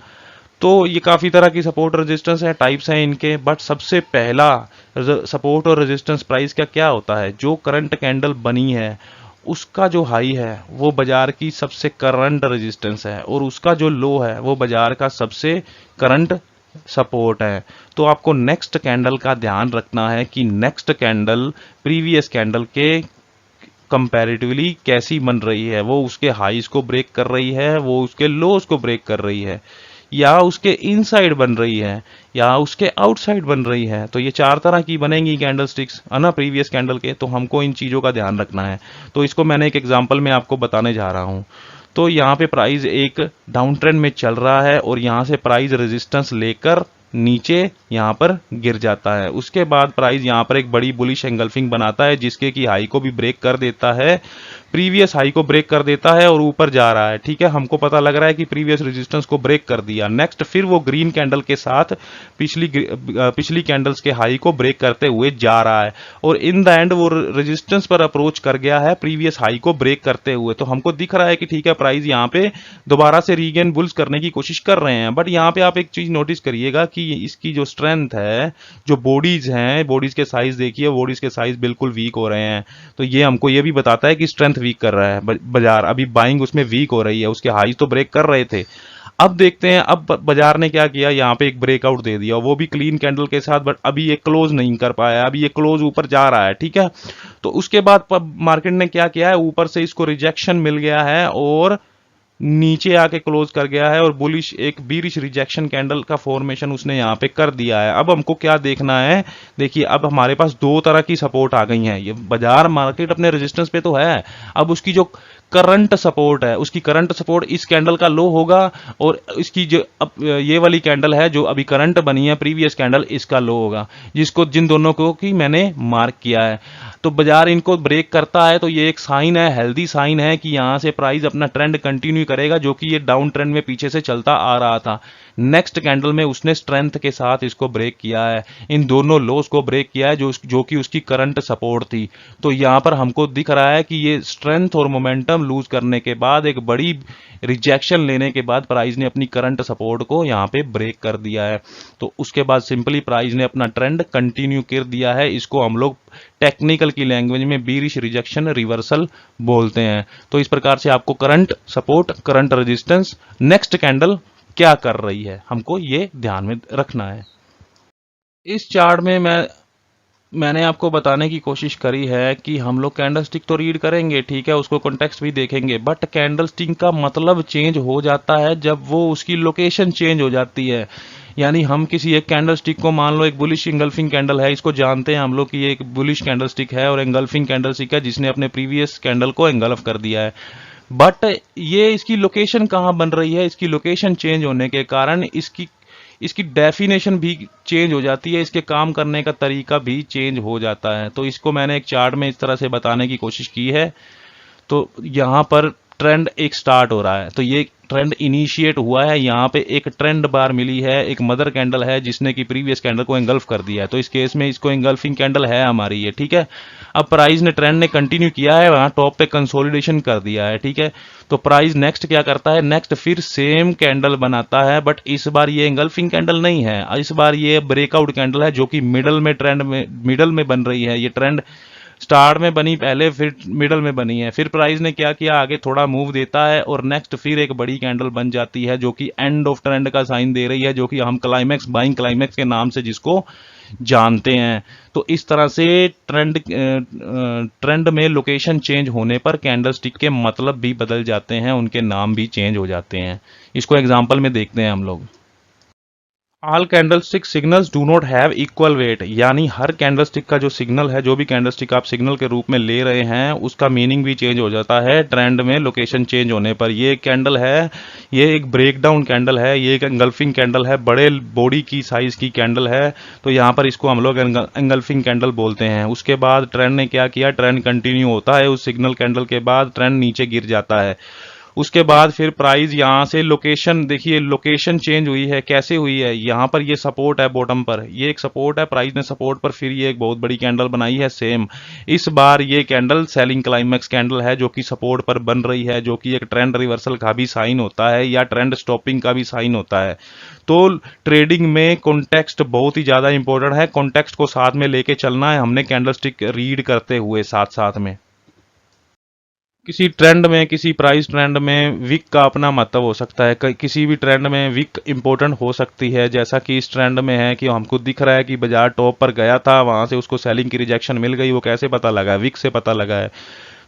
तो ये काफ़ी तरह की सपोर्ट रेजिस्टेंस है, टाइप्स हैं इनके। बट सबसे पहला सपोर्ट और रेजिस्टेंस प्राइस का क्या होता है, जो करंट कैंडल बनी है उसका जो हाई है वो बाजार की सबसे करंट रेजिस्टेंस है, और उसका जो लो है वो बाजार का सबसे करंट सपोर्ट है। तो आपको नेक्स्ट कैंडल का ध्यान रखना है कि नेक्स्ट कैंडल प्रीवियस कैंडल के कंपैरेटिवली कैसी बन रही है, वो उसके हाईज को ब्रेक कर रही है, वो उसके लोज को ब्रेक कर रही है, या उसके इनसाइड बन रही है, या उसके आउटसाइड बन रही है। तो ये चार तरह की बनेंगी कैंडल स्टिक्स है ना प्रीवियस कैंडल के, तो हमको इन चीज़ों का ध्यान रखना है। तो इसको मैंने एक एग्जांपल में आपको बताने जा रहा हूँ। तो यहाँ पे प्राइस एक डाउन ट्रेंड में चल रहा है और यहाँ से प्राइस रेजिस्टेंस लेकर नीचे यहाँ पर गिर जाता है, उसके बाद प्राइस यहाँ पर एक बड़ी बुलिश एंगल्फिंग बनाता है जिसके की हाई को भी ब्रेक कर देता है, प्रीवियस हाई को ब्रेक कर देता है और ऊपर जा रहा है। ठीक है, हमको पता लग रहा है कि प्रीवियस रेजिस्टेंस को ब्रेक कर दिया। नेक्स्ट फिर वो ग्रीन कैंडल के साथ पिछली कैंडल्स के हाई को ब्रेक करते हुए जा रहा है, और इन द एंड वो रेजिस्टेंस पर अप्रोच कर गया है प्रीवियस हाई को ब्रेक करते हुए। तो हमको दिख रहा है कि ठीक है, प्राइस यहाँ पे दोबारा से रीगेन बुल्स करने की कोशिश कर रहे हैं। बट यहाँ पे आप एक चीज नोटिस करिएगा कि इसकी जो स्ट्रेंथ है, जो बॉडीज हैं, बॉडीज के साइज देखिए, बॉडीज के साइज बिल्कुल वीक हो रहे हैं। तो ये हमको ये भी बताता है कि स्ट्रेंथ वीक कर रहा है बाजार, अभी बाइंग उसमें वीक हो रही है। उसके हाई तो ब्रेक कर रहे थे। अब देखते हैं अब बाजार ने क्या किया, यहाँ पे एक ब्रेकआउट दे दिया, वो भी क्लीन कैंडल के साथ, बट अभी ये क्लोज नहीं कर पाया, अभी ये क्लोज ऊपर जा रहा है। ठीक है, तो उसके बाद मार्केट ने क्या किया है, ऊपर से इसको रिजेक्शन मिल गया है और नीचे आके क्लोज कर गया है, और बुलिश एक बीरिश रिजेक्शन कैंडल का फॉर्मेशन उसने यहाँ पे कर दिया है। अब हमको क्या देखना है, देखिए अब हमारे पास दो तरह की सपोर्ट आ गई हैं। ये बाजार मार्केट अपने रेजिस्टेंस पे तो है, अब उसकी जो करंट सपोर्ट है, उसकी करंट सपोर्ट इस कैंडल का लो होगा, और इसकी जो अब ये वाली कैंडल है जो अभी करंट बनी है प्रीवियस कैंडल, इसका लो होगा, जिसको जिन दोनों को की मैंने मार्क किया है। तो बाजार इनको ब्रेक करता है तो ये एक साइन है, हेल्दी साइन है कि यहाँ से प्राइस अपना ट्रेंड कंटिन्यू करेगा, जो कि ये डाउन ट्रेंड में पीछे से चलता आ रहा था। नेक्स्ट कैंडल में उसने स्ट्रेंथ के साथ इसको ब्रेक किया है, इन दोनों लोस को ब्रेक किया है जो कि उसकी करंट सपोर्ट थी। तो यहाँ पर हमको दिख रहा है कि ये स्ट्रेंथ और मोमेंटम लूज करने के बाद, एक बड़ी रिजेक्शन लेने के बाद प्राइस ने अपनी करंट सपोर्ट को यहाँ पे ब्रेक कर दिया है। तो उसके बाद सिंपली प्राइस ने अपना ट्रेंड कंटिन्यू कर दिया है। इसको हम लोग टेक्निकल की लैंग्वेज में बीरिश रिजेक्शन रिवर्सल बोलते हैं। तो इस प्रकार से आपको current support, current resistance, next candle क्या कर रही है, हमको ये ध्यान में रखना है। इस चार्ट में मैंने आपको बताने की कोशिश करी है कि हम लोग कैंडलस्टिक तो रीड करेंगे, ठीक है, उसको कॉन्टेक्स्ट भी देखेंगे, बट कैंडलस्टिक का मतलब चेंज हो जाता है जब वो उसकी लोकेशन चेंज हो जाती है। यानी हम किसी एक कैंडलस्टिक को, मान लो एक बुलिश एंगल्फिंग कैंडल है, इसको जानते हैं हम लोग कि ये एक बुलिश कैंडलस्टिक है और एंगल्फिंग कैंडलस्टिक है जिसने अपने प्रीवियस कैंडल को एंगल्फ कर दिया है। बट ये इसकी लोकेशन कहाँ बन रही है, इसकी लोकेशन चेंज होने के कारण इसकी डेफिनेशन भी चेंज हो जाती है, इसके काम करने का तरीका भी चेंज हो जाता है। तो इसको मैंने एक चार्ट में इस तरह से बताने की कोशिश की है। तो यहाँ पर ट्रेंड एक स्टार्ट हो रहा है, तो ये ट्रेंड इनिशिएट हुआ है, यहाँ पे एक ट्रेंड बार मिली है, एक मदर कैंडल है जिसने की प्रीवियस कैंडल को एंगल्फ कर दिया है। तो इस केस में इसको एंगल्फिंग कैंडल है हमारी ये, ठीक है। अब प्राइस ने, ट्रेंड ने कंटिन्यू किया है, वहां टॉप पे कंसोलिडेशन कर दिया है, ठीक है। तो प्राइस नेक्स्ट क्या करता है, नेक्स्ट फिर सेम कैंडल बनाता है, बट इस बार ये एंगल्फिंग कैंडल नहीं है, इस बार ये ब्रेकआउट कैंडल है जो कि मिडल में बन रही है। ये ट्रेंड स्टार्ट में बनी पहले, फिर मिडल में बनी है, फिर प्राइस ने क्या किया, आगे थोड़ा मूव देता है और नेक्स्ट फिर एक बड़ी कैंडल बन जाती है जो कि एंड ऑफ ट्रेंड का साइन दे रही है, जो कि हम क्लाइमैक्स, बाइंग क्लाइमैक्स के नाम से जिसको जानते हैं। तो इस तरह से ट्रेंड में लोकेशन चेंज होने पर कैंडलस्टिक के मतलब भी बदल जाते हैं, उनके नाम भी चेंज हो जाते हैं। इसको एग्जांपल में देखते हैं हम लोग। All candlestick signals do not have equal weight, यानी हर कैंडलस्टिक का जो सिग्नल है, जो भी कैंडलस्टिक आप सिग्नल के रूप में ले रहे हैं, उसका मीनिंग भी चेंज हो जाता है ट्रेंड में लोकेशन चेंज होने पर। ये एक कैंडल है, ये एक ब्रेकडाउन कैंडल है, ये एक एंगल्फिंग कैंडल है, बड़े बॉडी की साइज की कैंडल है, तो यहाँ पर इसको हम लोग एंगल्फिंग कैंडल बोलते हैं। उसके बाद ट्रेंड ने क्या किया, ट्रेंड कंटिन्यू होता है, उस सिग्नल कैंडल के बाद ट्रेंड नीचे गिर जाता है। उसके बाद फिर प्राइस यहाँ से लोकेशन, देखिए लोकेशन चेंज हुई है, कैसे हुई है, यहाँ पर ये सपोर्ट है बॉटम पर, ये एक सपोर्ट है, प्राइस ने सपोर्ट पर फिर ये एक बहुत बड़ी कैंडल बनाई है सेम। इस बार ये कैंडल सेलिंग क्लाइमैक्स कैंडल है जो कि सपोर्ट पर बन रही है, जो कि एक ट्रेंड रिवर्सल का भी साइन होता है या ट्रेंड स्टॉपिंग का भी साइन होता है। तो ट्रेडिंग में कॉन्टेक्स्ट बहुत ही ज़्यादा इंपॉर्टेंट है, कॉन्टेक्स्ट को साथ में लेके चलना है हमने कैंडलस्टिक रीड करते हुए साथ साथ में। किसी ट्रेंड में, किसी प्राइस ट्रेंड में विक का अपना महत्व हो सकता है, किसी भी ट्रेंड में विक इंपॉर्टेंट हो सकती है, जैसा कि इस ट्रेंड में है कि हमको दिख रहा है कि बाजार टॉप पर गया था, वहां से उसको सेलिंग की रिजेक्शन मिल गई, वो कैसे पता लगा, विक से पता लगा है।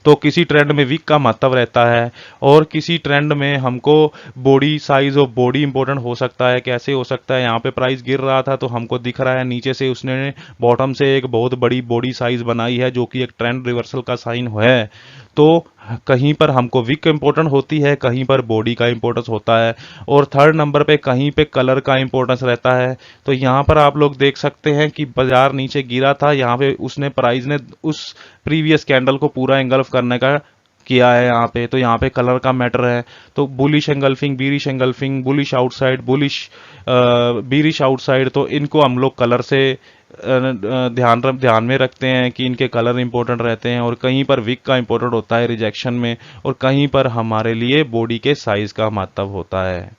तो किसी ट्रेंड में विक का महत्व रहता है, और किसी ट्रेंड में हमको बॉडी साइज और बॉडी इंपॉर्टेंट हो सकता है। कैसे हो सकता है, यहाँ पे प्राइस गिर रहा था तो हमको दिख रहा है नीचे से उसने बॉटम से एक बहुत बड़ी बॉडी साइज बनाई है, जो कि एक ट्रेंड रिवर्सल का साइन है। तो कहीं पर हमको विक इंपॉर्टेंट होती है, कहीं पर बॉडी का इंपॉर्टेंस होता है, और थर्ड नंबर पे कहीं पे कलर का इंपॉर्टेंस रहता है। तो यहाँ पर आप लोग देख सकते हैं कि बाजार नीचे गिरा था, यहाँ पे उसने प्राइस ने उस प्रीवियस कैंडल को पूरा एंगल्फ करने का किया है यहाँ पे, तो यहाँ पे कलर का मैटर है। तो bullish engulfing, bearish engulfing, bullish outside, bullish bearish outside, तो इनको हम लोग कलर से ध्यान में रखते हैं कि इनके कलर इंपॉर्टेंट रहते हैं, और कहीं पर विक का इंपॉर्टेंट होता है रिजेक्शन में, और कहीं पर हमारे लिए बॉडी के साइज का महत्व होता है।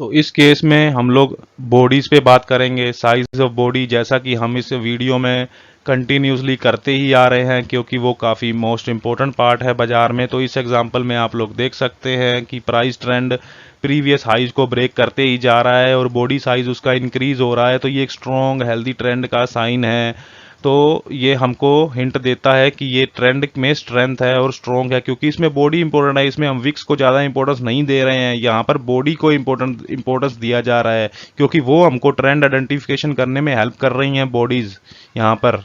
तो इस केस में हम लोग बॉडीज पे बात करेंगे, साइज ऑफ बॉडी, जैसा कि हम इस वीडियो में कंटिन्यूसली करते ही आ रहे हैं, क्योंकि वो काफ़ी मोस्ट इम्पोर्टेंट पार्ट है बाजार में। तो इस एग्जांपल में आप लोग देख सकते हैं कि प्राइस ट्रेंड प्रीवियस हाइज को ब्रेक करते ही जा रहा है और बॉडी साइज उसका इंक्रीज हो रहा है, तो ये एक स्ट्रॉन्ग हेल्दी ट्रेंड का साइन है। तो ये हमको हिंट देता है कि ये ट्रेंड में स्ट्रेंथ है और स्ट्रॉन्ग है, क्योंकि इसमें बॉडी इंपॉर्टेंट है, इसमें हम विक्स को ज़्यादा इंपॉर्टेंस नहीं दे रहे हैं, यहाँ पर बॉडी को इंपॉर्टेंस दिया जा रहा है, क्योंकि वो हमको ट्रेंड आइडेंटिफिकेशन करने में हेल्प कर रही हैं बॉडीज यहाँ पर।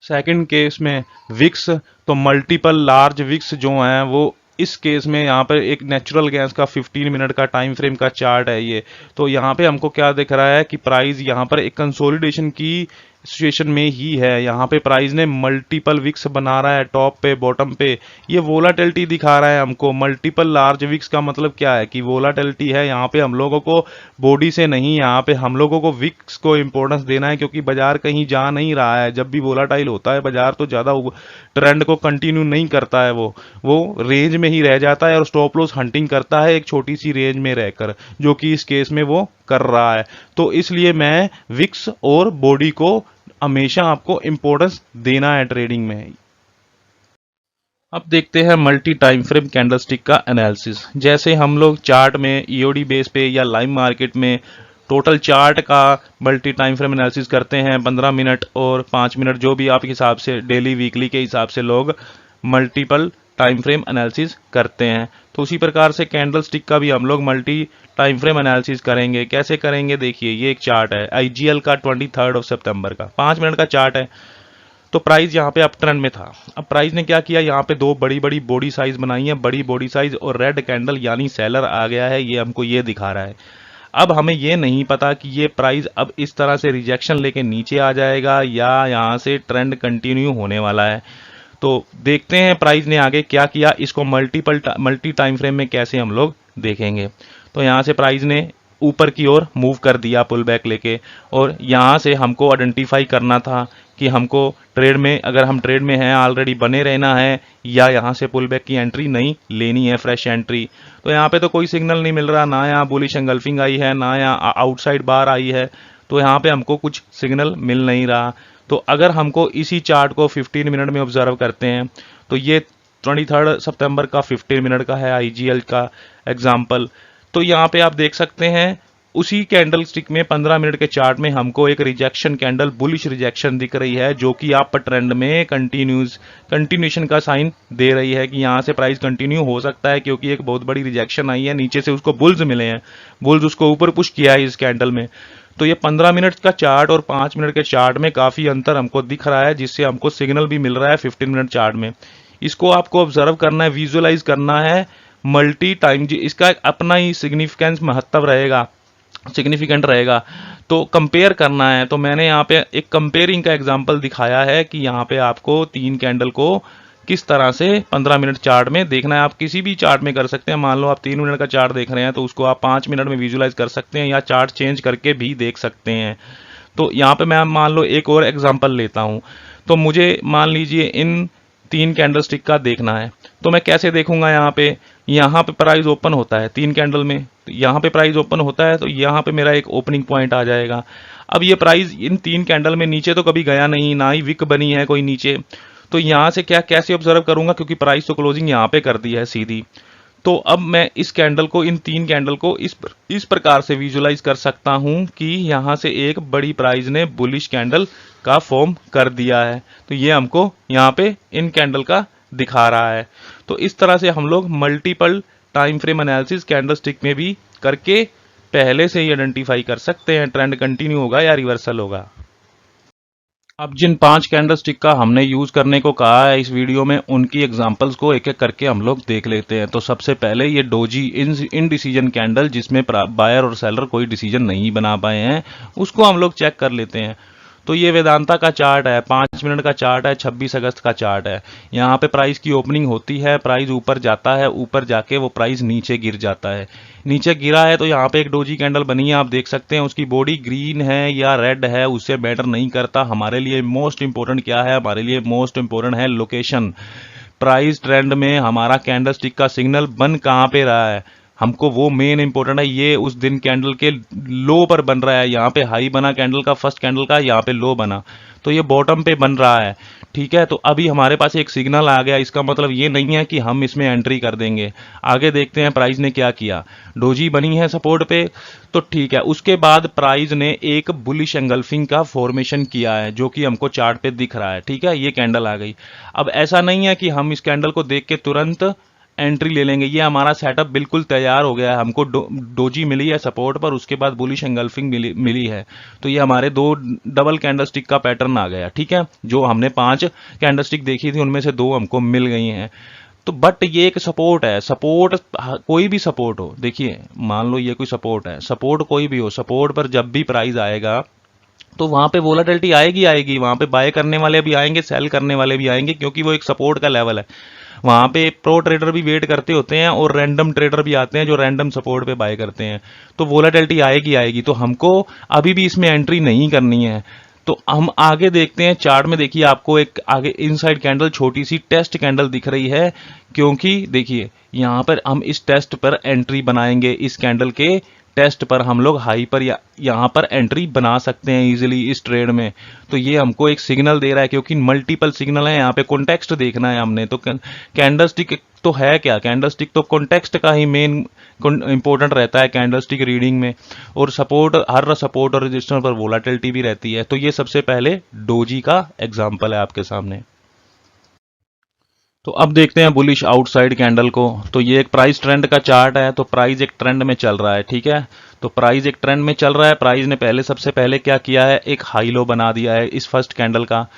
सेकंड केस में विक्स, तो मल्टीपल लार्ज विक्स जो हैं वो, इस केस में यहाँ पर एक नेचुरल गैस का 15 मिनट का टाइम फ्रेम का चार्ट है ये। तो यहाँ पे हमको क्या दिख रहा है कि प्राइस यहाँ पर एक कंसोलिडेशन की सिचुएशन में ही है, यहाँ पे प्राइस ने मल्टीपल विक्स बना रहा है, टॉप पे बॉटम पे, ये वोलाटिलिटी दिखा रहा है हमको। मल्टीपल लार्ज विक्स का मतलब क्या है कि वोलाटिलिटी है, यहाँ पे हम लोगों को बॉडी से नहीं, यहाँ पे हम लोगों को विक्स को इंपॉर्टेंस देना है, क्योंकि बाजार कहीं जा नहीं रहा है। जब भी वोलाटाइल होता है बाजार तो ज़्यादा ट्रेंड को कंटिन्यू नहीं करता है, वो रेंज में ही रह जाता है और स्टॉप लॉस हंटिंग करता है एक छोटी सी रेंज में रहकर, जो कि इस केस में वो कर रहा है। तो इसलिए मैं विक्स और बॉडी को हमेशा आपको इंपॉर्टेंस देना है ट्रेडिंग में। अब देखते हैं मल्टी टाइम फ्रेम कैंडलस्टिक का एनालिसिस। जैसे हम लोग चार्ट में ईओडी बेस पे या लाइव मार्केट में टोटल चार्ट का मल्टी टाइम फ्रेम एनालिसिस करते हैं, 15 मिनट और 5 मिनट, जो भी आपके हिसाब से डेली वीकली के हिसाब से लोग मल्टीपल टाइम फ्रेम एनालिसिस करते हैं। तो उसी प्रकार से कैंडल स्टिक का भी हम लोग मल्टी टाइम फ्रेम एनालिसिस करेंगे। कैसे करेंगे, देखिए ये एक चार्ट है आईजीएल का 23 सितंबर का, 5 मिनट का चार्ट है। तो प्राइस यहाँ पे अप ट्रेंड में था। अब प्राइस ने क्या किया, यहाँ पे दो बड़ी बड़ी बॉडी साइज बनाई है, बड़ी बॉडी साइज और रेड कैंडल यानी सेलर आ गया है, ये हमको ये दिखा रहा है। अब हमें ये नहीं पता कि ये प्राइस अब इस तरह से रिजेक्शन लेके नीचे आ जाएगा या यहाँ से ट्रेंड कंटिन्यू होने वाला है। तो देखते हैं प्राइस ने आगे क्या किया, इसको मल्टी टाइम फ्रेम में कैसे हम लोग देखेंगे। तो यहाँ से प्राइस ने ऊपर की ओर मूव कर दिया पुल बैक लेके, और यहाँ से हमको आइडेंटिफाई करना था कि हमको ट्रेड में, अगर हम ट्रेड में हैं ऑलरेडी, बने रहना है या यहाँ से पुल बैक की एंट्री नहीं लेनी है, फ्रेश एंट्री। तो यहाँ पे तो कोई सिग्नल नहीं मिल रहा, ना यहाँ बुलिश एंगल्फिंग आई है, ना यहाँ आउटसाइड बार आई है, तो यहाँ पे हमको कुछ सिग्नल मिल नहीं रहा। तो अगर हमको इसी चार्ट को 15 मिनट में ऑब्जर्व करते हैं तो ये 23 सितंबर का 15 मिनट का है IGL का एग्जाम्पल। तो यहाँ पे आप देख सकते हैं उसी कैंडल स्टिक में 15 मिनट के चार्ट में हमको एक रिजेक्शन कैंडल, बुलिश रिजेक्शन दिख रही है, जो कि अप ट्रेंड में कंटिन्यूएशन का साइन दे रही है कि यहाँ से प्राइस कंटिन्यू हो सकता है, क्योंकि एक बहुत बड़ी रिजेक्शन आई है, नीचे से उसको बुल्स मिले हैं, बुल्स उसको ऊपर पुश किया है इस कैंडल में। तो ये 15 मिनट का चार्ट और 5 मिनट के चार्ट में काफी अंतर हमको दिख रहा है, जिससे हमको सिग्नल भी मिल रहा है 15 मिनट चार्ट में। इसको आपको ऑब्जर्व करना है, विजुअलाइज करना है मल्टी टाइम, इसका अपना ही सिग्निफिकेंट रहेगा। तो कंपेयर करना है, तो मैंने यहाँ पे एक कंपेयरिंग का एग्जांपल दिखाया है कि यहाँ पे आपको 3 कैंडल को किस तरह से 15 मिनट चार्ट में देखना है। आप किसी भी चार्ट में कर सकते हैं, मान लो आप 3 मिनट का चार्ट देख रहे हैं तो उसको आप 5 मिनट में विजुअलाइज कर सकते हैं, या चार्ट चेंज करके भी देख सकते हैं। तो यहाँ पे मैं मान लो एक और एग्जाम्पल लेता हूँ। तो मुझे मान लीजिए इन 3 कैंडल स्टिक का देखना है, तो मैं कैसे देखूंगा? यहाँ पे प्राइस ओपन होता है 3 कैंडल में, तो यहाँ पे प्राइस ओपन होता है, तो यहाँ पे मेरा एक ओपनिंग पॉइंट आ जाएगा। अब ये प्राइस इन 3 कैंडल में नीचे तो कभी गया नहीं, ना ही विक बनी है कोई नीचे, तो यहाँ से कैसे ऑब्जर्व करूंगा, क्योंकि प्राइस तो क्लोजिंग यहाँ पे कर दी है सीधी। तो अब मैं इस कैंडल को, इन 3 कैंडल को इस प्रकार से विजुअलाइज कर सकता हूं कि यहां से एक बड़ी प्राइस ने बुलिश कैंडल का फॉर्म कर दिया है, तो ये हमको यहाँ पे इन कैंडल का दिखा रहा है। तो इस तरह से हम लोग multiple time frame analysis candle stick में भी करके पहले से ही आइडेंटिफाई कर सकते हैं ट्रेंड कंटिन्यू होगा या रिवर्सल होगा। अब जिन 5 कैंडल स्टिक का हमने यूज करने को कहा है इस वीडियो में, उनकी एग्जांपल्स को एक एक करके हम लोग देख लेते हैं। तो सबसे पहले ये डोजी इनडिसीजन कैंडल, जिसमें बायर और सेलर कोई डिसीजन नहीं बना पाए हैं, उसको हम लोग चेक कर लेते हैं। तो ये वेदांता का चार्ट है, 5 मिनट का चार्ट है, 26 अगस्त का चार्ट है। यहाँ पे प्राइस की ओपनिंग होती है, प्राइस ऊपर जाता है, ऊपर जाके वो प्राइस नीचे गिर जाता है। नीचे गिरा है तो यहाँ पे एक डोजी कैंडल बनी है, आप देख सकते हैं। उसकी बॉडी ग्रीन है या रेड है उससे मैटर नहीं करता, हमारे लिए मोस्ट इंपोर्टेंट क्या है? हमारे लिए मोस्ट इंपोर्टेंट है लोकेशन। प्राइस ट्रेंड में हमारा कैंडल स्टिक का सिग्नल बन कहाँ पे रहा है, हमको वो मेन इंपॉर्टेंट है। ये उस दिन कैंडल के लो पर बन रहा है, यहाँ पे हाई बना कैंडल का, फर्स्ट कैंडल का, यहाँ पे लो बना, तो ये बॉटम पे बन रहा है। ठीक है, तो अभी हमारे पास एक सिग्नल आ गया, इसका मतलब ये नहीं है कि हम इसमें एंट्री कर देंगे। आगे देखते हैं प्राइस ने क्या किया। डोजी बनी है सपोर्ट पे, तो ठीक है। उसके बाद प्राइस ने एक बुलिश एंगल्फिंग का फॉर्मेशन किया है, जो कि हमको चार्ट पे दिख रहा है। ठीक है, ये कैंडल आ गई। अब ऐसा नहीं है कि हम इस कैंडल को देख के तुरंत एंट्री ले लेंगे, ये हमारा सेटअप बिल्कुल तैयार हो गया है। हमको डोजी मिली है सपोर्ट पर, उसके बाद बुलिश एंगल्फिंग मिली है, तो ये हमारे 2 डबल कैंडलस्टिक का पैटर्न आ गया। ठीक है, जो हमने 5 कैंडलस्टिक देखी थी उनमें से 2 हमको मिल गई हैं। तो बट ये एक सपोर्ट है, सपोर्ट कोई भी सपोर्ट हो, देखिए मान लो ये कोई सपोर्ट है, सपोर्ट कोई भी हो, सपोर्ट पर जब भी प्राइस आएगा तो वहां पे वोलेटिलिटी आएगी, वहां पे बाय करने वाले भी आएंगे, सेल करने वाले भी आएंगे, क्योंकि वो एक सपोर्ट का लेवल है। वहां पे प्रो ट्रेडर भी वेट करते होते हैं और रैंडम ट्रेडर भी आते हैं जो रैंडम सपोर्ट पे बाय करते हैं। तो वोलेटिलिटी आएगी, तो हमको अभी भी इसमें एंट्री नहीं करनी है। तो हम आगे देखते हैं चार्ट में। देखिए आपको एक आगे इनसाइड कैंडल, छोटी सी टेस्ट कैंडल दिख रही है, क्योंकि देखिए यहां पर हम इस टेस्ट पर एंट्री बनाएंगे, इस कैंडल के टेस्ट पर हम लोग हाई पर यहां पर एंट्री बना सकते हैं इजीली इस ट्रेड में। तो ये हमको एक सिग्नल दे रहा है, क्योंकि मल्टीपल सिग्नल है, यहाँ पे कॉन्टेक्स्ट देखना है हमने। तो कैंडलस्टिक तो है क्या? कैंडलस्टिक तो कॉन्टेक्स्ट का ही मेन इंपॉर्टेंट रहता है कैंडलस्टिक रीडिंग में, और सपोर्ट, हर सपोर्ट और रेजिस्टेंस पर वोलेटिलिटी भी रहती है। तो ये सबसे पहले डोजी का एग्जाम्पल है आपके सामने। तो अब देखते हैं बुलिश आउटसाइड कैंडल को। तो ये एक प्राइस ट्रेंड का चार्ट है, तो प्राइस एक ट्रेंड में चल रहा है। ठीक है, तो प्राइस एक ट्रेंड में चल रहा है। प्राइस ने सबसे पहले क्या किया है, एक हाई लो बना दिया है इस फर्स्ट कैंडल का।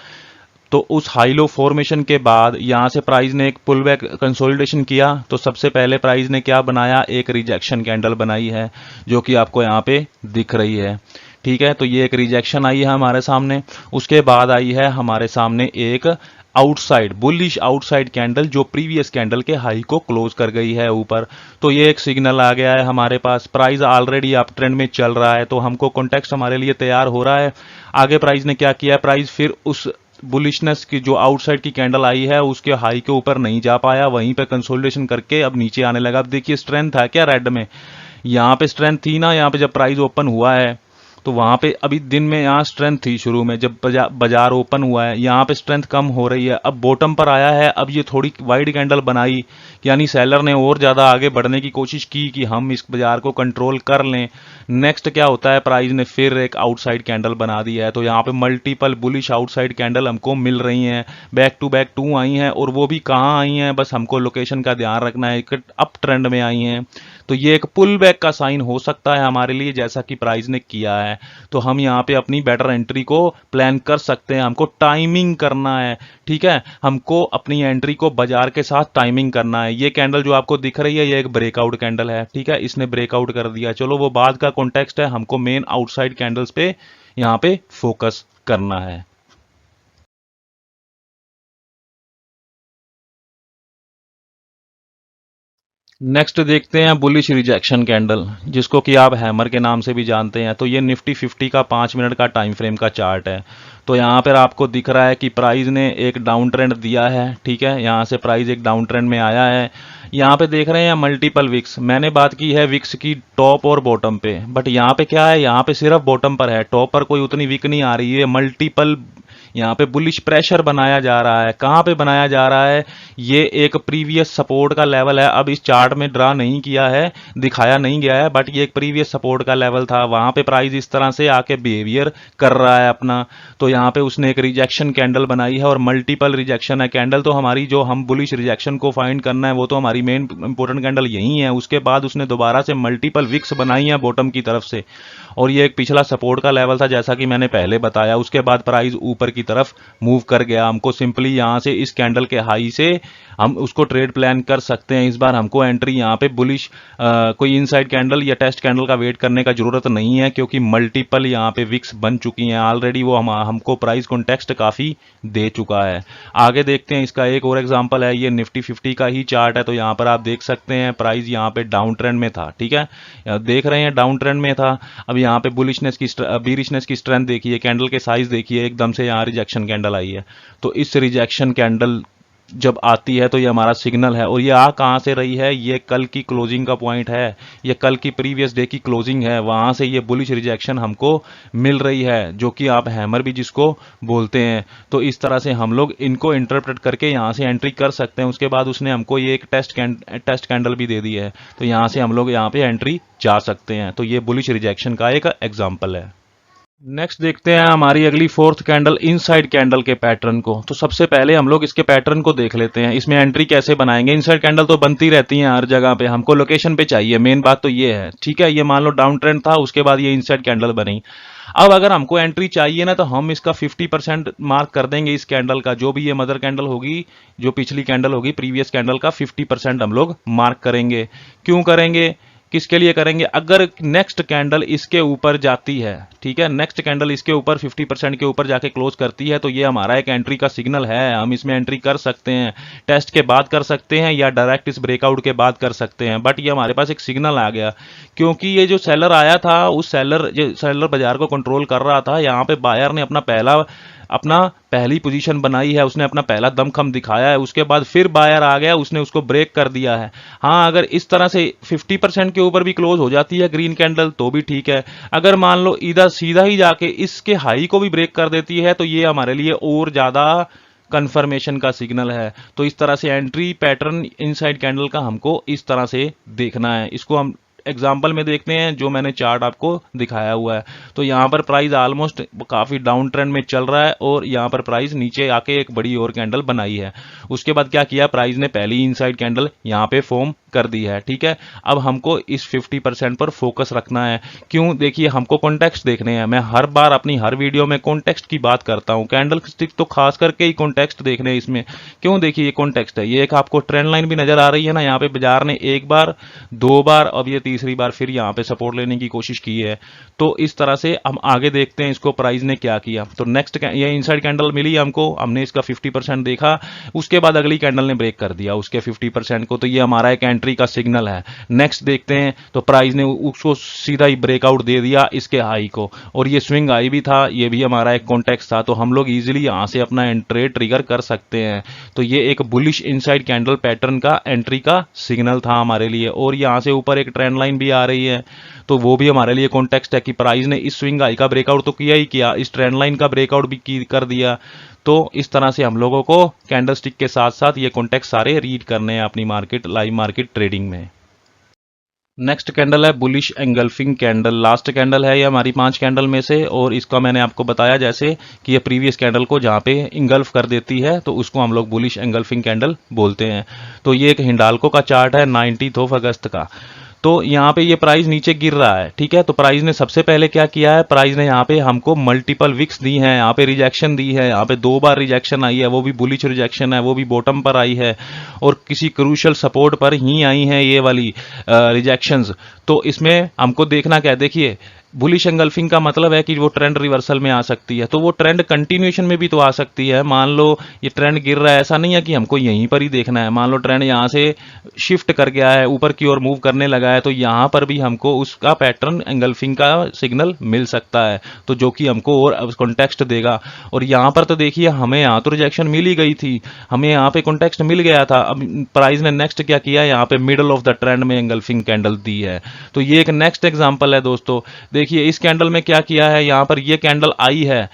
तो उस हाई लो फॉर्मेशन के बाद यहां से प्राइस ने एक पुल बैक कंसोलिडेशन किया। तो सबसे पहले प्राइस ने क्या बनाया, एक रिजेक्शन कैंडल बनाई है, जो कि आपको यहाँ पे दिख रही है। ठीक है, तो ये एक रिजेक्शन आई है हमारे सामने। उसके बाद आई है हमारे सामने एक आउटसाइड, बुलिश आउटसाइड कैंडल, जो प्रीवियस कैंडल के हाई को क्लोज कर गई है ऊपर। तो ये एक सिग्नल आ गया है हमारे पास। प्राइस ऑलरेडी अप ट्रेंड में चल रहा है, तो हमको कॉन्टेक्स्ट हमारे लिए तैयार हो रहा है। आगे प्राइस ने क्या किया, प्राइस फिर उस बुलिशनेस की जो आउटसाइड की कैंडल आई है उसके हाई के ऊपर नहीं जा पाया, वहीं पे कंसोलिडेशन करके अब नीचे आने लगा। अब देखिए स्ट्रेंथ है क्या रेड में, यहाँ पे स्ट्रेंथ थी ना, यहाँ पे जब प्राइस ओपन हुआ है तो वहां पे अभी दिन में यहाँ स्ट्रेंथ थी शुरू में जब बाजार ओपन हुआ है, यहाँ पे स्ट्रेंथ कम हो रही है, अब बॉटम पर आया है, अब ये थोड़ी वाइड कैंडल बनाई, यानी सेलर ने और ज्यादा आगे बढ़ने की कोशिश की कि हम इस बाजार को कंट्रोल कर लें। नेक्स्ट क्या होता है, प्राइस ने फिर एक आउटसाइड कैंडल बना दिया है, तो यहाँ पे मल्टीपल बुलिश आउटसाइड कैंडल हमको मिल रही हैं, बैक टू बैक 2 आई हैं, और वो भी कहाँ आई हैं, बस हमको लोकेशन का ध्यान रखना है, एक अप ट्रेंड में आई हैं। तो ये एक पुल बैक का साइन हो सकता है हमारे लिए, जैसा कि प्राइस ने किया है। तो हम यहाँ पे अपनी बेटर एंट्री को प्लान कर सकते हैं, हमको टाइमिंग करना है, ठीक है, हमको अपनी एंट्री को बाजार के साथ टाइमिंग करना है। ये कैंडल जो आपको दिख रही है ये एक ब्रेकआउट कैंडल है, ठीक है, इसने ब्रेकआउट कर दिया, चलो वो बाद का कॉन्टेक्स्ट है, हमको मेन आउटसाइड कैंडल्स पे यहाँ पे फोकस करना है। नेक्स्ट देखते हैं बुलिश रिजेक्शन कैंडल, जिसको कि आप हैमर के नाम से भी जानते हैं। तो ये निफ्टी 50 का 5 मिनट का टाइम फ्रेम का चार्ट है। तो यहाँ पर आपको दिख रहा है कि प्राइस ने एक डाउन ट्रेंड दिया है, ठीक है, यहाँ से प्राइस एक डाउन ट्रेंड में आया है। यहाँ पे देख रहे हैं मल्टीपल विक्स, मैंने बात की है विक्स की टॉप और बॉटम पे, बट यहाँ पे क्या है, यहाँ पे सिर्फ बॉटम पर है, टॉप पर कोई उतनी विक नहीं आ रही है। मल्टीपल यहाँ पे बुलिश प्रेशर बनाया जा रहा है। कहाँ पे बनाया जा रहा है, ये एक प्रीवियस सपोर्ट का लेवल है, अब इस चार्ट में ड्रा नहीं किया है, दिखाया नहीं गया है, बट ये एक प्रीवियस सपोर्ट का लेवल था, वहां पे प्राइस इस तरह से आके बिहेवियर कर रहा है अपना। तो यहाँ पे उसने एक रिजेक्शन कैंडल बनाई है, और मल्टीपल रिजेक्शन है कैंडल। तो हमारी जो हम बुलिश रिजेक्शन को फाइंड करना है वो तो हमारी मेन इंपॉर्टेंट कैंडल यही है। उसके बाद उसने दोबारा से मल्टीपल विक्स बनाई है बॉटम की तरफ से, और ये एक पिछला सपोर्ट का लेवल था जैसा कि मैंने पहले बताया। उसके बाद प्राइस ऊपर की तरफ मूव कर गया, हमको सिंपली यहां से इस कैंडल के हाई से हम उसको ट्रेड प्लान कर सकते हैं। इस बार हमको एंट्री यहाँ पे बुलिश कोई इनसाइड कैंडल या टेस्ट कैंडल का वेट करने का जरूरत नहीं है, क्योंकि मल्टीपल यहाँ पे विक्स बन चुकी हैं ऑलरेडी, वो हमको प्राइस कॉन्टेक्स्ट काफी दे चुका है। आगे देखते हैं, इसका एक और एग्जांपल है, ये निफ्टी 50 का ही चार्ट है। तो यहाँ पर आप देख सकते हैं प्राइस यहाँ पे डाउन ट्रेंड में था, ठीक है, देख रहे हैं डाउन ट्रेंड में था। अब यहाँ पे बुलिशनेस की बीरिशनेस की स्ट्रेंथ देखिए, कैंडल के साइज देखिए, एकदम से यहाँ रिजेक्शन कैंडल आई है। तो इस रिजेक्शन कैंडल जब आती है तो ये हमारा सिग्नल है, और ये आ कहां से रही है, ये कल की क्लोजिंग का पॉइंट है, ये कल की प्रीवियस डे की क्लोजिंग है, वहां से ये बुलिश रिजेक्शन हमको मिल रही है, जो कि आप हैमर भी जिसको बोलते हैं। तो इस तरह से हम लोग इनको इंटरप्रेट करके यहां से एंट्री कर सकते हैं। उसके बाद उसने हमको ये एक टेस्ट कैंडल भी दे दी है, तो यहां से हम लोग यहाँ पे एंट्री जा सकते हैं। तो ये बुलिश रिजेक्शन का एक एग्जाम्पल है। नेक्स्ट देखते हैं हमारी अगली फोर्थ कैंडल, इनसाइड कैंडल के पैटर्न को। तो सबसे पहले हम लोग इसके पैटर्न को देख लेते हैं, इसमें एंट्री कैसे बनाएंगे। इनसाइड कैंडल तो बनती रहती हैं हर जगह पे, हमको लोकेशन पे चाहिए, मेन बात तो ये है, ठीक है। ये मान लो डाउन ट्रेंड था, उसके बाद ये इनसाइड कैंडल बनी। अब अगर हमको एंट्री चाहिए ना, तो हम इसका 50% मार्क कर देंगे इस कैंडल का, जो भी ये मदर कैंडल होगी, जो पिछली कैंडल होगी, प्रीवियस कैंडल का 50% हम लोग मार्क करेंगे। क्यों करेंगे, किसके लिए करेंगे, अगर नेक्स्ट कैंडल इसके ऊपर जाती है, ठीक है, नेक्स्ट कैंडल इसके ऊपर 50% के ऊपर जाके क्लोज करती है, तो ये हमारा एक एंट्री का सिग्नल है, हम इसमें एंट्री कर सकते हैं। टेस्ट के बाद कर सकते हैं या डायरेक्ट इस ब्रेकआउट के बाद कर सकते हैं, बट ये हमारे पास एक सिग्नल आ गया, क्योंकि ये जो सेलर आया था, उस सेलर बाजार को कंट्रोल कर रहा था। यहाँ पे बायर ने अपना पहली पोजीशन बनाई है, उसने अपना पहला दमखम दिखाया है, उसके बाद फिर बायर आ गया, उसने उसको ब्रेक कर दिया है। हाँ, अगर इस तरह से 50% के ऊपर भी क्लोज हो जाती है ग्रीन कैंडल तो भी ठीक है, अगर मान लो इधर सीधा ही जाके इसके हाई को भी ब्रेक कर देती है, तो ये हमारे लिए और ज्यादा कंफर्मेशन का सिग्नल है। तो इस तरह से एंट्री पैटर्न इनसाइड कैंडल का हमको इस तरह से देखना है। इसको हम एग्जाम्पल में देखते हैं, जो मैंने चार्ट आपको दिखाया हुआ है। तो यहां पर प्राइस ऑलमोस्ट काफी डाउन ट्रेंड में चल रहा है, और यहां पर प्राइस नीचे आके एक बड़ी और कैंडल बनाई है। उसके बाद क्या किया, प्राइस ने पहली इनसाइड कैंडल यहां पे फॉर्म कर दी है, ठीक है। अब हमको इस 50% पर फोकस रखना है। क्यों, देखिए, हमको कॉन्टेक्स्ट देखने हैं। मैं हर बार अपनी हर वीडियो में कॉन्टेक्स्ट की बात करता हूं, कैंडल स्टिक तो खास करके ही कॉन्टेक्स्ट देखने हैं इसमें। क्यों, देखिए, ये कॉन्टेक्स्ट है, ये एक आपको ट्रेंड लाइन भी नजर आ रही है ना, यहाँ पे बाजार ने एक बार, दो बार, अब ये तीसरी बार फिर यहाँ पे सपोर्ट लेने की कोशिश की है। तो इस तरह से हम आगे देखते हैं इसको प्राइस ने क्या किया। तो नेक्स्ट ये इनसाइड कैंडल मिली हमको, हमने इसका 50% देखा, उसके बाद अगली कैंडल ने ब्रेक कर दिया उसके 50% को। तो ये हमारा एक एंट्री का सिग्नल है। नेक्स्ट देखते हैं तो प्राइस ने उसको सीधा ही ब्रेकआउट दे दिया इसके हाई को, और ये स्विंग हाई भी था, ये भी हमारा एक कॉन्टेक्स्ट था, तो हम लोग इजीली यहाँ से अपना एंट्री ट्रिगर कर सकते हैं। तो ये एक बुलिश इनसाइड कैंडल पैटर्न का एंट्री का सिग्नल था हमारे लिए। और यहाँ से ऊपर एक ट्रेंड लाइन भी आ रही है, तो वो भी हमारे लिए कॉन्टेक्स्ट है कि प्राइस ने इस स्विंग हाई का ब्रेकआउट तो किया ही किया, इस ट्रेंड लाइन का ब्रेकआउट भी कर दिया। तो इस तरह से हम लोगों को कैंडलस्टिक के साथ साथ ये कॉन्टेक्स्ट सारे रीड करने हैं अपनी मार्केट लाइव मार्केट ट्रेडिंग में। नेक्स्ट कैंडल है bullish engulfing candle. Last candle है ये हमारी 5 कैंडल में से, और इसका मैंने आपको बताया जैसे कि ये प्रीवियस कैंडल को जहाँ पे इंगल्फ कर देती है तो उसको हम लोग बुलिश एंगल्फिंग कैंडल बोलते हैं। तो ये एक हिंडाल्को का चार्ट है 19 अगस्त का। तो यहाँ पे ये प्राइस नीचे गिर रहा है, ठीक है। तो प्राइस ने सबसे पहले क्या किया है, प्राइस ने यहाँ पे हमको मल्टीपल विक्स दी हैं, यहाँ पे रिजेक्शन दी है, यहाँ पे 2 बार रिजेक्शन आई है, वो भी बुलिश रिजेक्शन है, वो भी बॉटम पर आई है, और किसी क्रूशियल सपोर्ट पर ही आई हैं ये वाली रिजेक्शंस। तो इसमें हमको देखना क्या है, देखिए बुलिश एंगल्फिंग का मतलब है कि वो ट्रेंड रिवर्सल में आ सकती है, तो वो ट्रेंड कंटिन्यूएशन में भी तो आ सकती है। मान लो ये ट्रेंड गिर रहा है, ऐसा नहीं है कि हमको यहीं पर ही देखना है। मान लो ट्रेंड यहाँ से शिफ्ट कर गया है, ऊपर की ओर मूव करने लगा है, तो यहाँ पर भी हमको उसका पैटर्न एंगल्फिंग का सिग्नल मिल सकता है, तो जो कि हमको और कॉन्टेक्स्ट देगा। और यहाँ पर तो देखिए हमें यहाँ तो रिजेक्शन मिल ही गई थी, हमें यहाँ पे कॉन्टेक्स्ट मिल गया था। अब प्राइस ने नेक्स्ट क्या किया, यहाँ पे मिडल ऑफ द ट्रेंड में एंगल्फिंग कैंडल दी है। तो ये एक नेक्स्ट एग्जाम्पल है दोस्तों। देखिए इस कैंडल में क्या किया है, यहां पर ये कैंडल आई है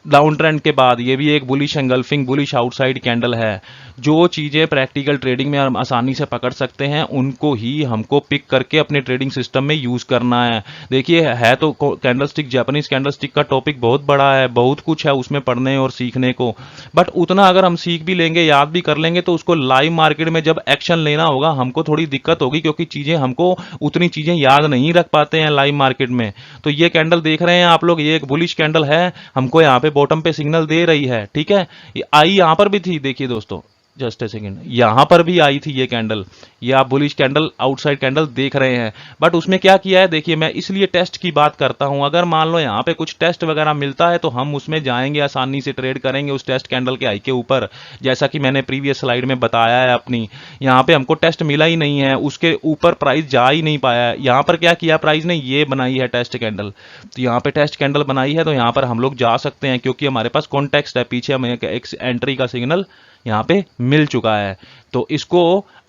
डाउन ट्रेंड के बाद, ये भी एक bullish engulfing bullish outside candle है। जो चीजें प्रैक्टिकल ट्रेडिंग में हम आसानी से पकड़ सकते हैं उनको ही हमको पिक करके अपने ट्रेडिंग सिस्टम में यूज करना है। देखिए है तो कैंडलस्टिक, जापानीज कैंडलस्टिक का टॉपिक बहुत बड़ा है, बहुत कुछ है उसमें पढ़ने और सीखने को, बट उतना अगर हम सीख भी लेंगे, याद भी कर लेंगे, तो उसको लाइव मार्केट में जब एक्शन लेना होगा हमको थोड़ी दिक्कत होगी, क्योंकि चीजें हमको उतनी चीजें याद नहीं रख पाते हैं लाइव मार्केट में। तो ये कैंडल देख रहे हैं आप लोग, ये एक बुलिश कैंडल है, हमको यहाँ पे बॉटम पे सिग्नल दे रही है, ठीक है। ये आई यहां पर भी थी, देखिए दोस्तों जस्ट ए सेकेंड, यहां पर भी आई थी ये कैंडल, ये आप बुलिश कैंडल आउटसाइड कैंडल देख रहे हैं। बट उसमें क्या किया है, देखिए मैं इसलिए टेस्ट की बात करता हूं, अगर मान लो यहां पे कुछ टेस्ट वगैरह मिलता है तो हम उसमें जाएंगे, आसानी से ट्रेड करेंगे उस टेस्ट कैंडल के हाई के ऊपर, जैसा कि मैंने प्रीवियस स्लाइड में बताया है अपनी। यहां पे हमको टेस्ट मिला ही नहीं है, उसके ऊपर प्राइस जा ही नहीं पाया है। यहां पर क्या किया प्राइस ने, ये बनाई है टेस्ट कैंडल, तो यहां पे टेस्ट कैंडल बनाई है, तो यहां पर हम लोग जा सकते हैं, क्योंकि हमारे पास कॉन्टेक्स्ट है, पीछे हमें एक एंट्री का सिग्नल यहां पे मिल चुका है। तो इसको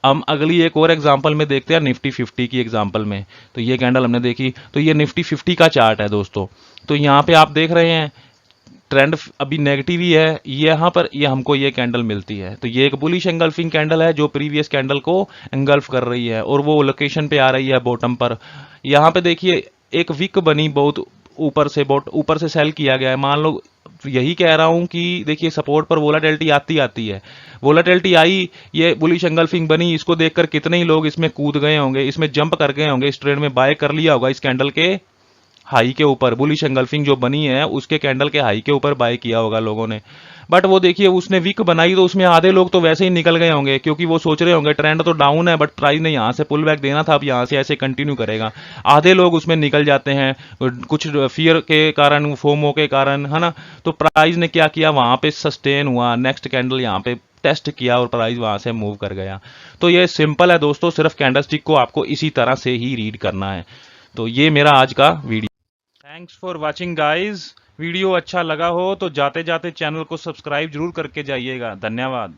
हम अगली एक और एग्जांपल में देखते हैं, निफ्टी 50 की एग्जांपल में। तो ये कैंडल हमने देखी, तो ये निफ्टी 50 का चार्ट है दोस्तों। तो यहां पे आप देख रहे हैं ट्रेंड अभी नेगेटिव ही है, यहां पर ये हमको ये कैंडल मिलती है, तो ये एक बुलिश एंगल्फिंग कैंडल है जो प्रीवियस कैंडल को एंगल्फ कर रही है, और वो लोकेशन पे आ रही है बॉटम पर। यहां पे देखिए एक विक बनी, बहुत ऊपर से सेल किया गया है। मान लो यही कह रहा हूं कि देखिए सपोर्ट पर वोलाटिलिटी आती है, वोलाटिलिटी आई, ये बुलिश एंगल्फिंग बनी, इसको देखकर कितने ही लोग इसमें कूद गए होंगे, इसमें जंप कर गए होंगे, इस ट्रेड में बाय कर लिया होगा, इस कैंडल के हाई के ऊपर, बुलिश एंगल्फिंग जो बनी है उसके कैंडल के हाई के ऊपर बाय किया होगा लोगों ने। बट वो देखिए उसने वीक बनाई, तो उसमें आधे लोग तो वैसे ही निकल गए होंगे, क्योंकि वो सोच रहे होंगे ट्रेंड तो डाउन है बट प्राइस ने यहां से पुल बैक देना था, अब यहां से ऐसे कंटिन्यू करेगा। आधे लोग उसमें निकल जाते हैं कुछ फियर के कारण, फोमो के कारण, है ना। तो प्राइस ने क्या किया, वहां पे सस्टेन हुआ, नेक्स्ट कैंडल यहां पे टेस्ट किया और प्राइस वहां से मूव कर गया। तो ये सिंपल है दोस्तों, सिर्फ कैंडलस्टिक को आपको इसी तरह से ही रीड करना है। तो ये मेरा आज का video. Thanks for watching guys. Video अच्छा लगा हो तो जाते जाते चैनल को सब्सक्राइब जरूर करके जाइएगा। धन्यवाद।